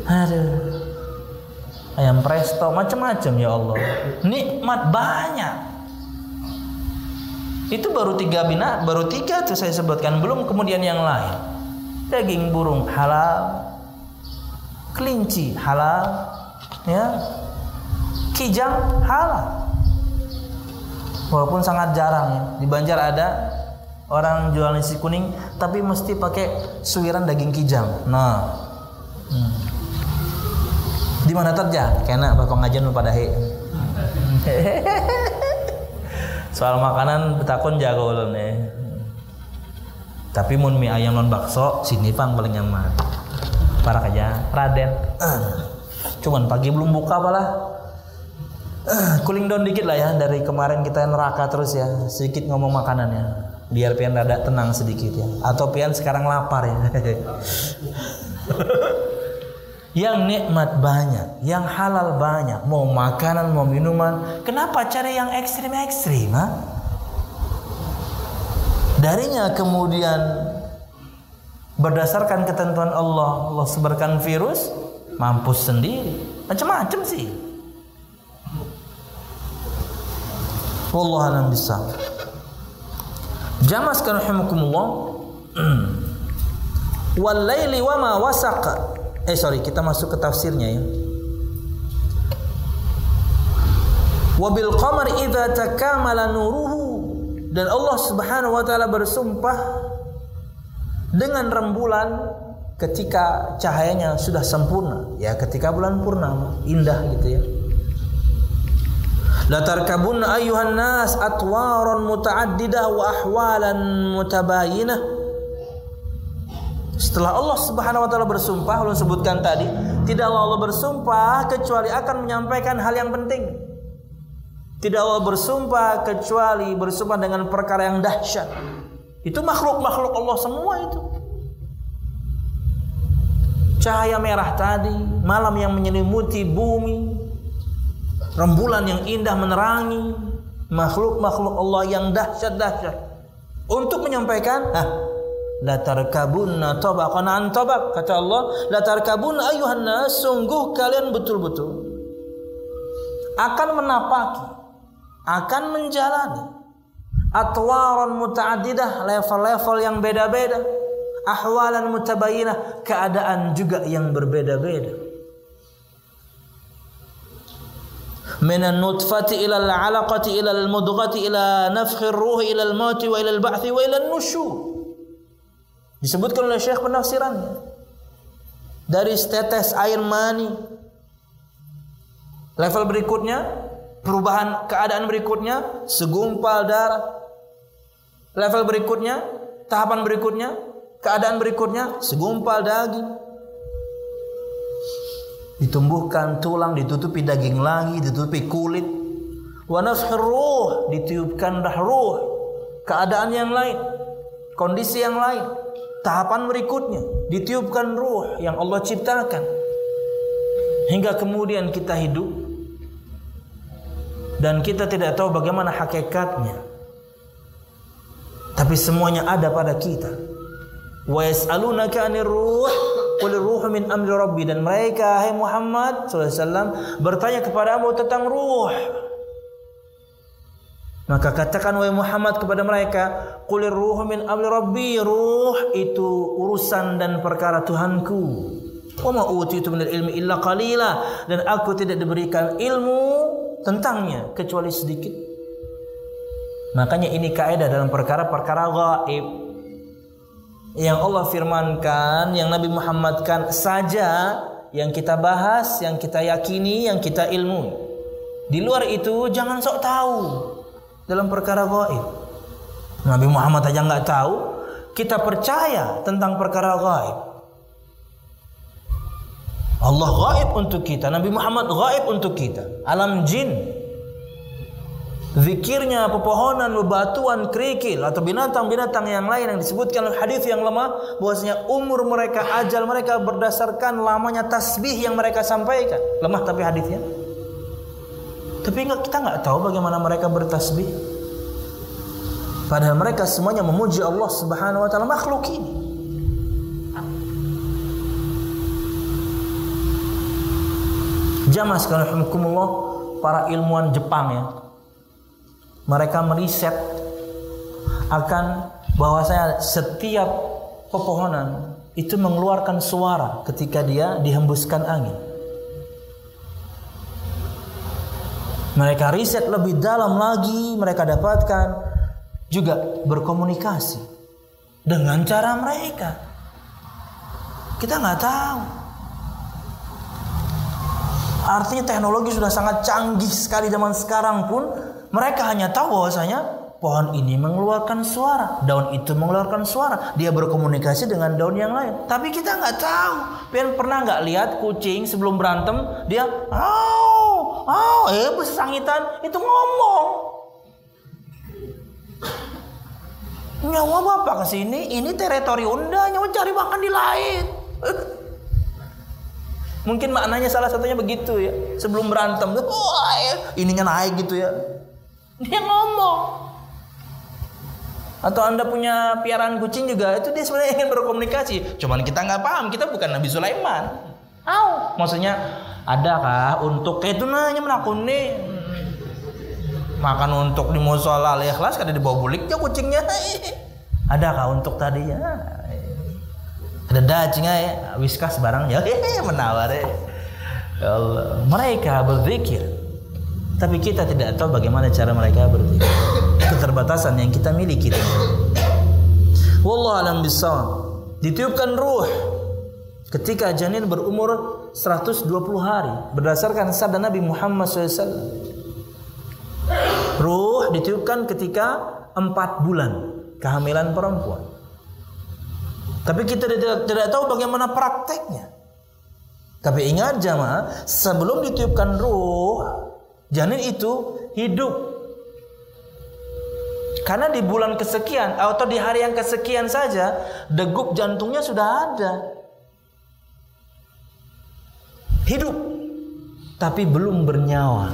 Aduh. Ayam presto, macam-macam ya Allah. Nikmat banyak. Itu baru 3 tuh saya sebutkan, belum kemudian yang lain. Daging burung halal, kelinci halal, ya. Kijang halal. Walaupun sangat jarang ya. Di Banjar ada orang jual nasi kuning tapi mesti pakai suiran daging kijang. Nah. Di mana terjadi? Karena bapak ngajian pada soal makanan betakun jago ulun ya. Tapi mun mie ayam non bakso sini pang paling nyaman. Parah aja, Raden. Cuman pagi belum buka apalah. Cooling down dikit lah ya, dari kemarin kita neraka terus ya. Sedikit ngomong makanannya, biar pian rada tenang sedikit ya. Atau pian sekarang lapar ya. Yang nikmat banyak, yang halal banyak, mau makanan, mau minuman. Kenapa cari yang ekstrim-ekstrim? Darinya kemudian berdasarkan ketentuan Allah sebarkan virus, mampus sendiri. Macam-macam sih. Wallahu a'lam bishawab. Jamaah sekalian rahimakumullah. Wal laili wa ma wasaqa. Kita masuk ke tafsirnya ya. Wabil qamari idza takamala nuruhu, dan Allah Subhanahu wa taala bersumpah dengan rembulan ketika cahayanya sudah sempurna, ya ketika bulan purnama, indah gitu ya. La tarkabunna ayyuhan nas atwaran mutaaddidah wa ahwalan mutabayinah. Setelah Allah Subhanahu wa taala bersumpah, Allah sebutkan tadi, tidaklah Allah bersumpah kecuali akan menyampaikan hal yang penting. Tidak Allah bersumpah kecuali bersumpah dengan perkara yang dahsyat. Itu makhluk-makhluk Allah semua itu. Cahaya merah tadi, malam yang menyelimuti bumi, rembulan yang indah menerangi, makhluk-makhluk Allah yang dahsyat-dahsyat. Untuk menyampaikan, la tarkabunna tabaqan an tabaq, kata Allah, la tarkabunna ayyuhan nas, sungguh kalian betul-betul akan menapaki, akan menjalani atwaran mutaaddidah, level-level yang beda-beda, ahwalan mutabayyinah, keadaan juga yang berbeda-beda. Minan nutfati ila al-'alaqati ila al-mudghati ila nafkhir ruhi ila al-mauti wa ila al-ba'thi wa ila an-nusyur. Disebutkan oleh Syekh penafsirannya, dari setetes air mani, level berikutnya, perubahan keadaan berikutnya, segumpal darah, level berikutnya, tahapan berikutnya, keadaan berikutnya, segumpal daging, ditumbuhkan tulang, ditutupi daging lagi, ditutupi kulit, wa nafkhir ruh, ditiupkan ruh, keadaan yang lain, kondisi yang lain, tahapan berikutnya, ditiupkan ruh yang Allah ciptakan, hingga kemudian kita hidup dan kita tidak tahu bagaimana hakikatnya, tapi semuanya ada pada kita. Wa yas'alunaka 'anir ruh qul ruhu min amri rabbi, dan mereka, hai Muhammad sallallahu alaihi wasallam, bertanya kepadamu tentang ruh. Maka katakan wahai Muhammad kepada mereka, qulir ruhu min amri rabbi, ruh itu urusan dan perkara Tuhanku. Wa ma utitu minal ilmi illa qalila, dan aku tidak diberikan ilmu tentangnya kecuali sedikit. Makanya ini kaidah dalam perkara-perkara gaib yang Allah firmankan, yang Nabi Muhammadkan saja yang kita bahas, yang kita yakini, yang kita ilmui. Di luar itu jangan sok tahu dalam perkara gaib. Nabi Muhammad aja nggak tahu, kita percaya tentang perkara gaib. Allah gaib untuk kita, Nabi Muhammad gaib untuk kita. Alam jin, zikirnya, pepohonan, bebatuan, kerikil atau binatang-binatang yang lain yang disebutkan dalam hadis yang lemah, bahwasanya umur mereka, ajal mereka berdasarkan lamanya tasbih yang mereka sampaikan. Lemah tapi hadisnya. Tapi kita nggak tahu bagaimana mereka bertasbih. Padahal mereka semuanya memuji Allah Subhanahu wa taala, makhluk ini. Jamaah sekalian rahimakumullah, para ilmuwan Jepang ya, mereka meriset akan bahwasanya setiap pepohonan itu mengeluarkan suara ketika dia dihembuskan angin. Mereka riset lebih dalam lagi, mereka dapatkan juga berkomunikasi dengan cara mereka. Kita nggak tahu. Artinya teknologi sudah sangat canggih sekali zaman sekarang pun, mereka hanya tahu bahwasanya pohon ini mengeluarkan suara, daun itu mengeluarkan suara, dia berkomunikasi dengan daun yang lain. Tapi kita nggak tahu. Pernah nggak lihat kucing sebelum berantem dia bersangitan itu ngomong. Nyawa bapak kesini, ini teritori Unda, nyawa cari makan di lain. Mungkin maknanya salah satunya begitu ya. Sebelum berantem, ininya naik gitu ya. Dia ngomong. Atau Anda punya piaraan kucing juga, itu dia sebenarnya ingin berkomunikasi. Cuman kita nggak paham, kita bukan Nabi Sulaiman. Maksudnya adakah untuk itu nanya menakuni makan untuk di musola al-ikhlas kada dibawa buliknya kucingnya. Adakah untuk tadi ya? Ada dacingnya ya, whiskas barang ya, menawar ya. Allah. Mereka berzikir, tapi kita tidak tahu bagaimana cara mereka berzikir. Keterbatasan yang kita miliki. Wallahu a'lam bishawab. Ditiupkan ruh ketika janin berumur 120 hari berdasarkan sabda Nabi Muhammad SAW. Ruh ditiupkan ketika 4 bulan kehamilan perempuan. Tapi kita tidak tahu bagaimana prakteknya. Tapi ingat jamaah, sebelum ditiupkan ruh, janin itu hidup. Karena di bulan kesekian atau di hari yang kesekian saja, degup jantungnya sudah ada. Hidup, tapi belum bernyawa.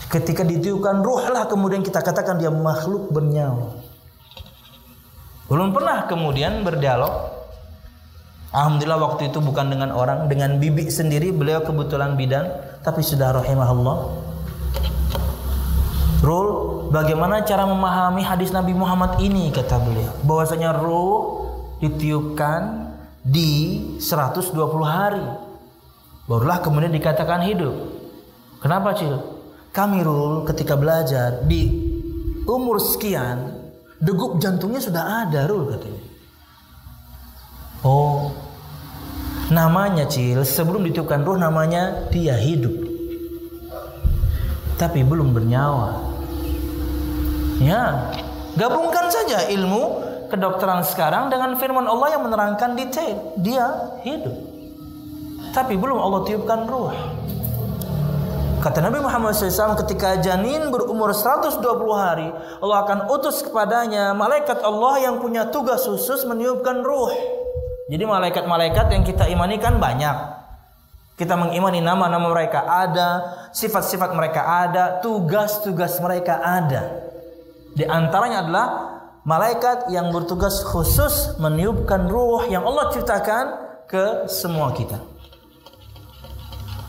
Ketika ditiupkan ruh lah kemudian kita katakan dia makhluk bernyawa. Belum pernah kemudian berdialog. Alhamdulillah waktu itu bukan dengan orang, dengan bibi sendiri. Beliau kebetulan bidan, tapi sudah rahimahullah. Rul, bagaimana cara memahami hadis Nabi Muhammad ini, kata beliau, bahwasanya ruh ditiupkan di 120 hari, barulah kemudian dikatakan hidup. Kenapa Cil? Kami Rul ketika belajar di umur sekian, degup jantungnya sudah ada Rul, katanya. Oh, namanya Cil, sebelum ditiupkan ruh namanya dia hidup, tapi belum bernyawa. Ya, gabungkan saja ilmu kedokteran sekarang dengan firman Allah yang menerangkan detail. Dia hidup, tapi belum Allah tiupkan ruh. Kata Nabi Muhammad SAW, ketika janin berumur 120 hari, Allah akan utus kepadanya malaikat Allah yang punya tugas khusus meniupkan ruh. Jadi malaikat-malaikat yang kita imani kan banyak. Kita mengimani nama-nama mereka ada, sifat-sifat mereka ada, tugas-tugas mereka ada. Di antaranya adalah malaikat yang bertugas khusus meniupkan ruh yang Allah ciptakan ke semua kita.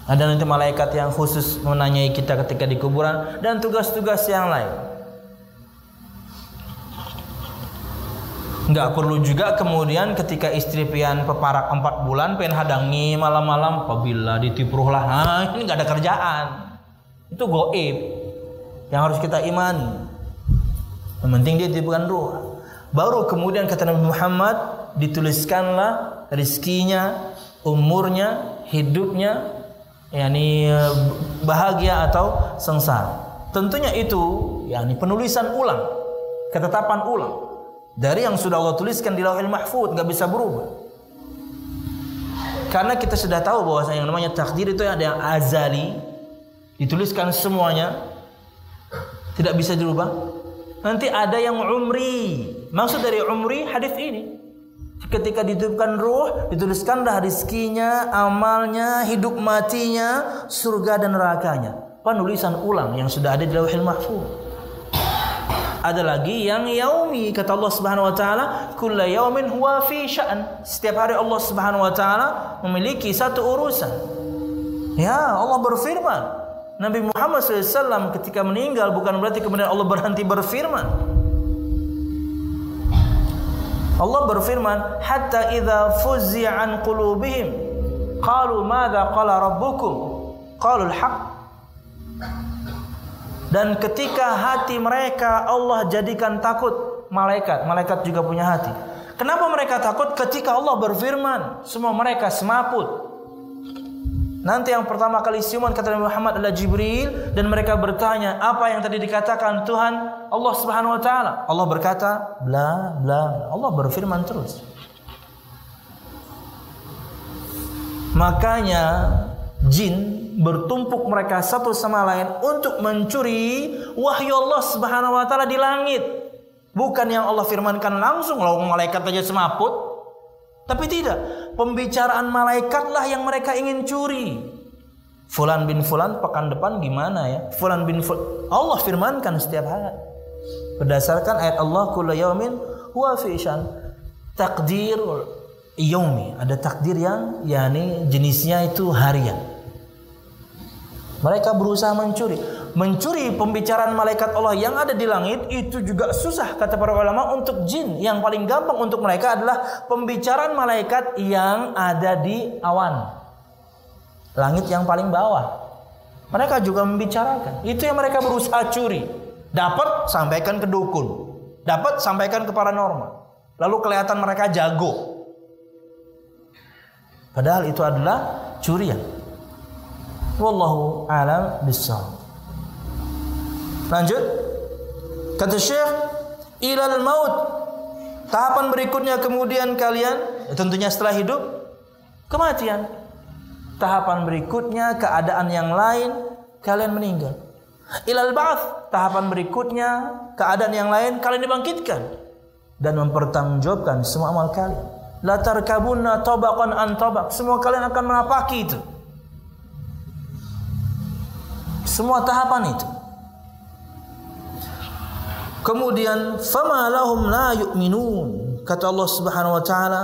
Ada nanti malaikat yang khusus menanyai kita ketika di kuburan dan tugas-tugas yang lain. Enggak perlu juga kemudian ketika istri pian peparak 4 bulan pengen hadangi malam-malam apabila ditipuhlah. Ini enggak ada kerjaan. Itu gaib yang harus kita imani. Yang penting dia ditipukan ruh. Baru kemudian kata Nabi Muhammad dituliskanlah rizkinya, umurnya, hidupnya, yakni bahagia atau sengsara. Tentunya itu yakni penulisan ulang, ketetapan ulang dari yang sudah Allah tuliskan di Lauhul Mahfuz, enggak bisa berubah. Karena kita sudah tahu bahwa yang namanya takdir itu ada yang azali, dituliskan semuanya, tidak bisa dirubah. Nanti ada yang umri. Maksud dari umri hadis ini, ketika dititipkan ruh, dituliskanlah rizkinya, amalnya, hidup matinya, surga dan nerakanya. Penulisan ulang yang sudah ada di Lauhul Mahfuz. Ada lagi yang yaumi, kata Allah Subhanahu wa taala, kullu yaumin huwa fi sya'n. Setiap hari Allah Subhanahu wa taala memiliki satu urusan. Ya, Allah berfirman. Nabi Muhammad SAW ketika meninggal bukan berarti kemudian Allah berhenti berfirman. Allah berfirman, hatta idza fuzzi'a an qulubihim qalu madza qala rabbukum qalu al-haq. Dan ketika hati mereka Allah jadikan takut, malaikat juga punya hati. Kenapa mereka takut? Ketika Allah berfirman, semua mereka semaput. Nanti yang pertama kali siuman kata Nabi Muhammad adalah Jibril, dan mereka bertanya, apa yang tadi dikatakan Tuhan Allah Subhanahu wa taala? Allah berkata, bla bla. Allah berfirman terus. Makanya jin bertumpuk mereka satu sama lain untuk mencuri wahyu Allah Subhanahu wa taala di langit. Bukan yang Allah firmankan langsung, kalau malaikat aja semaput. Tapi tidak, pembicaraan malaikatlah yang mereka ingin curi. Fulan bin Fulan pekan depan gimana ya? Fulan bin Fulan, Allah firmankan setiap hari. Berdasarkan ayat Allah, kullu yaumin huwa fi sya'n. Takdir yaumi, ada takdir yang yakni jenisnya itu harian. Mereka berusaha mencuri pembicaraan malaikat Allah yang ada di langit. Itu juga susah kata para ulama untuk jin. Yang paling gampang untuk mereka adalah pembicaraan malaikat yang ada di awan, langit yang paling bawah. Mereka juga membicarakan. Itu yang mereka berusaha curi. Dapat sampaikan ke dukun, dapat sampaikan ke paranormal, lalu kelihatan mereka jago, padahal itu adalah curian. Wallahu a'lam bissawab. Lanjut, kata Syekh, ilal maut, tahapan berikutnya kemudian kalian, tentunya setelah hidup, kematian. Tahapan berikutnya keadaan yang lain, kalian meninggal. Ilal ba'ats, tahapan berikutnya keadaan yang lain, kalian dibangkitkan dan mempertanggungjawabkan semua amal kalian. La tarkabunna tabaqan an tabaq, semua kalian akan menapaki itu. Semua tahapan itu. Kemudian fama lahum la yu'minun, kata Allah Subhanahu wa taala,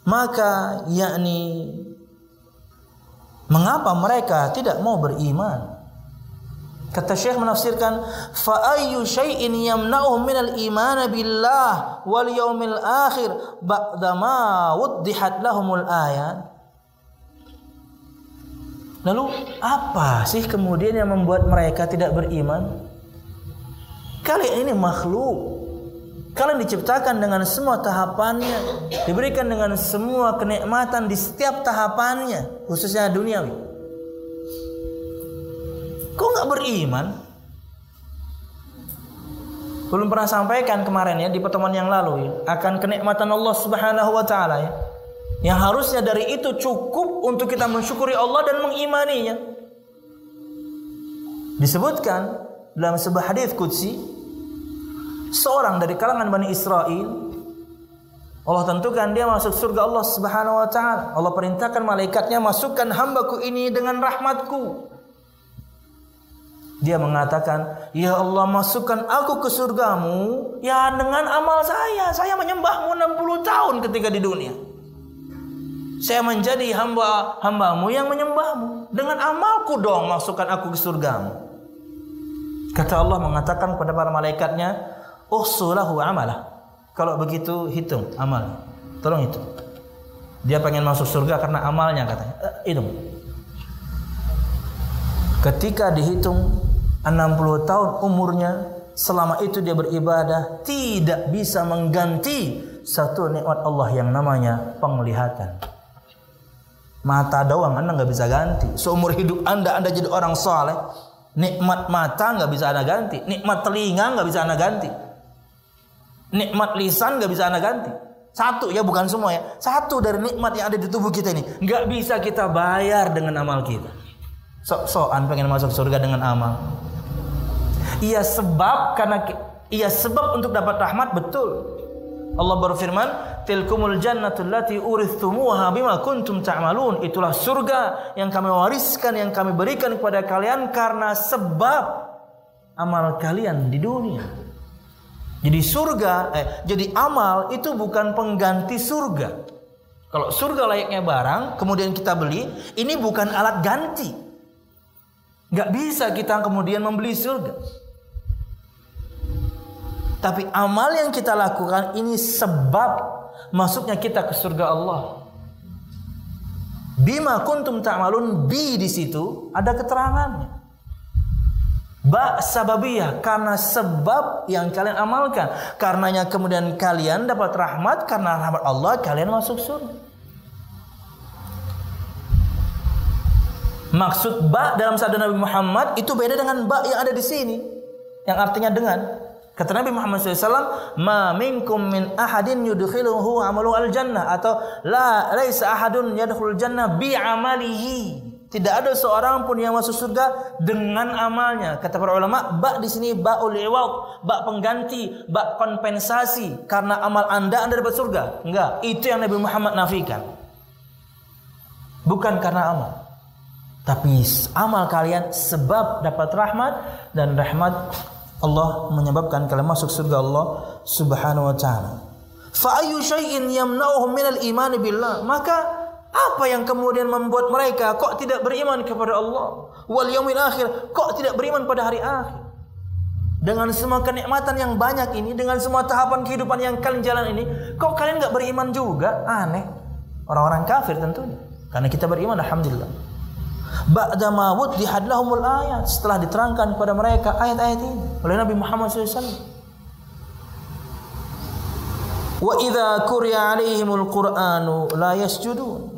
maka yakni mengapa mereka tidak mau beriman? Kata Syekh menafsirkan, fa ayyu syai'in yamna'uhum minal iman billah wal yaumil akhir ba'da ma wuddihat lahumul ayat. Lalu apa sih kemudian yang membuat mereka tidak beriman? Kalian ini makhluk, kalian diciptakan dengan semua tahapannya, diberikan dengan semua kenikmatan di setiap tahapannya, khususnya duniawi. Kok nggak beriman? Belum pernah sampaikan kemarin ya di pertemuan yang lalu ya, akan kenikmatan Allah Subhanahu wa taala ya. Yang harusnya dari itu cukup untuk kita mensyukuri Allah dan mengimaninya. Disebutkan dalam sebuah hadis qudsi, seorang dari kalangan Bani Israel, Allah tentukan dia masuk surga Allah Subhanahu wa taala. Allah perintahkan malaikatnya, masukkan hambaku ini dengan rahmatku. Dia mengatakan, ya Allah, masukkan aku ke surgamu ya dengan amal saya. Saya menyembahmu 60 tahun ketika di dunia. Saya menjadi hamba-hambamu yang menyembahmu. Dengan amalku dong masukkan aku ke surgamu. Kata Allah mengatakan kepada para malaikatnya, uhsulahu amalah. Kalau begitu hitung amal. Tolong hitung. Dia pengen masuk surga karena amalnya katanya. Hitung. Ketika dihitung 60 tahun umurnya, selama itu dia beribadah, tidak bisa mengganti satu nikmat Allah yang namanya penglihatan. Mata doang Anda nggak bisa ganti. Seumur hidup Anda jadi orang saleh, nikmat mata nggak bisa Anda ganti, nikmat telinga nggak bisa Anda ganti, nikmat lisan nggak bisa Anda ganti. Satu ya, bukan semua ya. Satu dari nikmat yang ada di tubuh kita ini nggak bisa kita bayar dengan amal kita. Sok-sokan pengen masuk surga dengan amal. Iya sebab untuk dapat rahmat, betul. Allah berfirman, tilkumul jannatul lati urithumuha bima kuntum ta'malun. Itulah surga yang kami wariskan, yang kami berikan kepada kalian karena sebab amal kalian di dunia. Jadi jadi amal itu bukan pengganti surga. Kalau surga layaknya barang, kemudian kita beli, ini bukan alat ganti. Gak bisa kita kemudian membeli surga. Tapi amal yang kita lakukan ini sebab masuknya kita ke surga Allah. Bima kuntum ta'malun, bi di situ ada keterangannya. Ba sababiyah, karena sebab yang kalian amalkan. Karenanya kemudian kalian dapat rahmat, karena rahmat Allah kalian masuk surga. Maksud ba dalam sabda Nabi Muhammad itu beda dengan ba yang ada di sini, yang artinya dengan. Kata Nabi Muhammad SAW, ma minkum min ahadin yudkhiluhu amalu al-jannah, atau laisa ahadun yadkhulul jannah bi amalihi. Tidak ada seorang pun yang masuk surga dengan amalnya. Kata para ulama, ba di sini baul iwad, ba pengganti, ba kompensasi. Karena amal Anda dapat surga. Enggak, itu yang Nabi Muhammad nafikan. Bukan karena amal. Tapi amal kalian sebab dapat rahmat, dan rahmat Allah menyebabkan kalian masuk surga Allah Subhanahu wa taala. Fa ayyu syai'in yamna'uhum minal iman billah? Maka apa yang kemudian membuat mereka kok tidak beriman kepada Allah wal yaumil akhir, kok tidak beriman pada hari akhir? Dengan semua kenikmatan yang banyak ini, dengan semua tahapan kehidupan yang kalian jalan ini, kok kalian enggak beriman juga? Aneh. Orang-orang kafir tentunya. Karena kita beriman, alhamdulillah. Ba'dama wuddihat lahumul ayat, setelah diterangkan kepada mereka ayat-ayat ini oleh Nabi Muhammad SAW. Wa idza quri'a 'alaihimul qur'anu la yasjudun.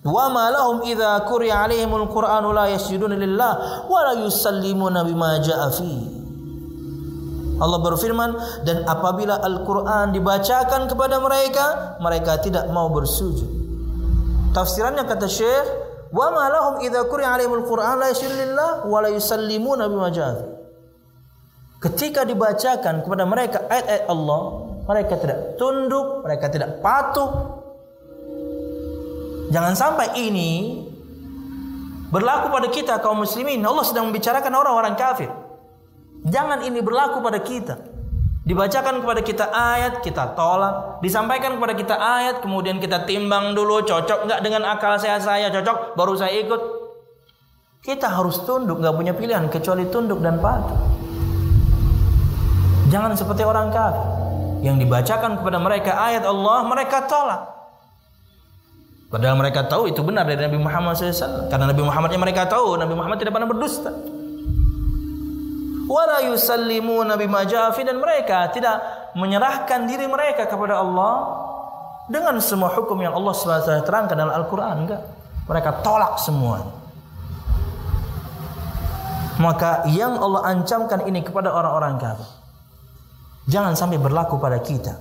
Wa ma lahum idza quri'a 'alaihimul qur'anu la yasjudun lillah wa la yusallimuna bima ja'a fi. Allah berfirman, dan apabila Al-Qur'an dibacakan kepada mereka, mereka tidak mau bersujud. Tafsirannya kata Syekh, wa ma lahum idza quri'a 'alaihimul qur'an la yasjudun lillah wa la yusallimuna bima ja'a. Ketika dibacakan kepada mereka ayat-ayat Allah, mereka tidak tunduk, mereka tidak patuh. Jangan sampai ini berlaku pada kita kaum muslimin. Allah sedang membicarakan orang-orang kafir. Jangan ini berlaku pada kita. Dibacakan kepada kita ayat, kita tolak. Disampaikan kepada kita ayat, kemudian kita timbang dulu, cocok enggak dengan akal saya cocok, baru saya ikut. Kita harus tunduk, enggak punya pilihan kecuali tunduk dan patuh. Jangan seperti orang kafir yang dibacakan kepada mereka ayat Allah, mereka tolak. Padahal mereka tahu itu benar dari Nabi Muhammad SAW. Karena Nabi Muhammadnya mereka tahu, Nabi Muhammad tidak pernah berdusta. Wala yusallimuna bima ja'a fi, dan mereka tidak menyerahkan diri mereka kepada Allah dengan semua hukum yang Allah SWT terangkan dalam Al-Quran. Enggak. Mereka tolak semuanya. Maka yang Allah ancamkan ini kepada orang-orang kafir, jangan sampai berlaku pada kita.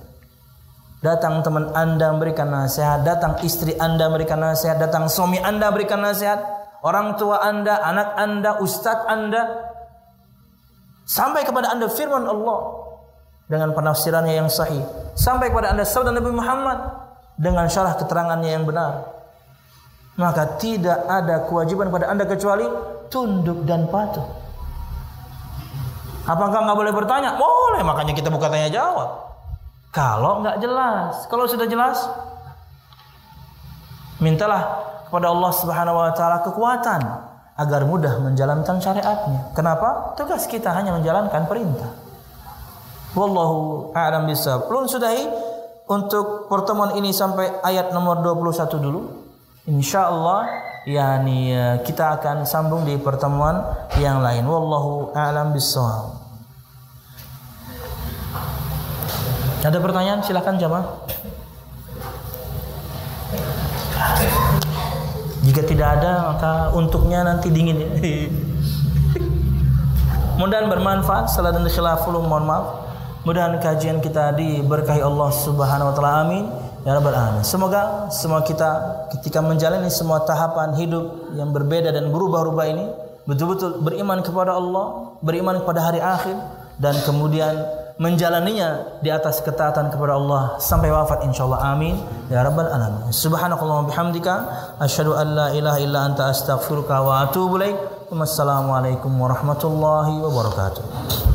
Datang teman Anda memberikan nasihat, datang istri Anda memberikan nasihat, datang suami Anda memberikan nasihat, orang tua Anda, anak Anda, ustadz Anda, sampai kepada Anda firman Allah dengan penafsirannya yang sahih, sampai kepada Anda sabda Nabi Muhammad dengan syarah keterangannya yang benar, maka tidak ada kewajiban pada Anda kecuali tunduk dan patuh. Apakah nggak boleh bertanya? Boleh, makanya kita buka tanya jawab. Kalau nggak jelas, kalau sudah jelas, Mintalah kepada Allah Subhanahu wa taala kekuatan agar mudah menjalankan syariatnya. Kenapa? Tugas kita hanya menjalankan perintah. Wallahu a'lam bishawab. Belum sudahi untuk pertemuan ini sampai ayat nomor 21 dulu. Insyaallah kita akan sambung di pertemuan yang lain. Wallahu a'lam bishawab. Ada pertanyaan? Silakan jamaah. Jika tidak ada, maka untuknya nanti dingin ya. Mudah-mudahan bermanfaat. Salah dan khilaful, mohon maaf. Mudah-mudahan kajian kita diberkahi Allah Subhanahu wa taala. Amin ya rabbal alamin. Semoga semua kita ketika menjalani semua tahapan hidup yang berbeda dan berubah-ubah ini betul-betul beriman kepada Allah, beriman kepada hari akhir, dan kemudian menjalaninya di atas ketaatan kepada Allah sampai wafat insyaallah. Amin ya rabbal alamin. Subhanakallahumma bihamdika asyhadu an la ilaha illa anta astaghfiruka wa atubu ilaik. Wassalamualaikum warahmatullahi wabarakatuh.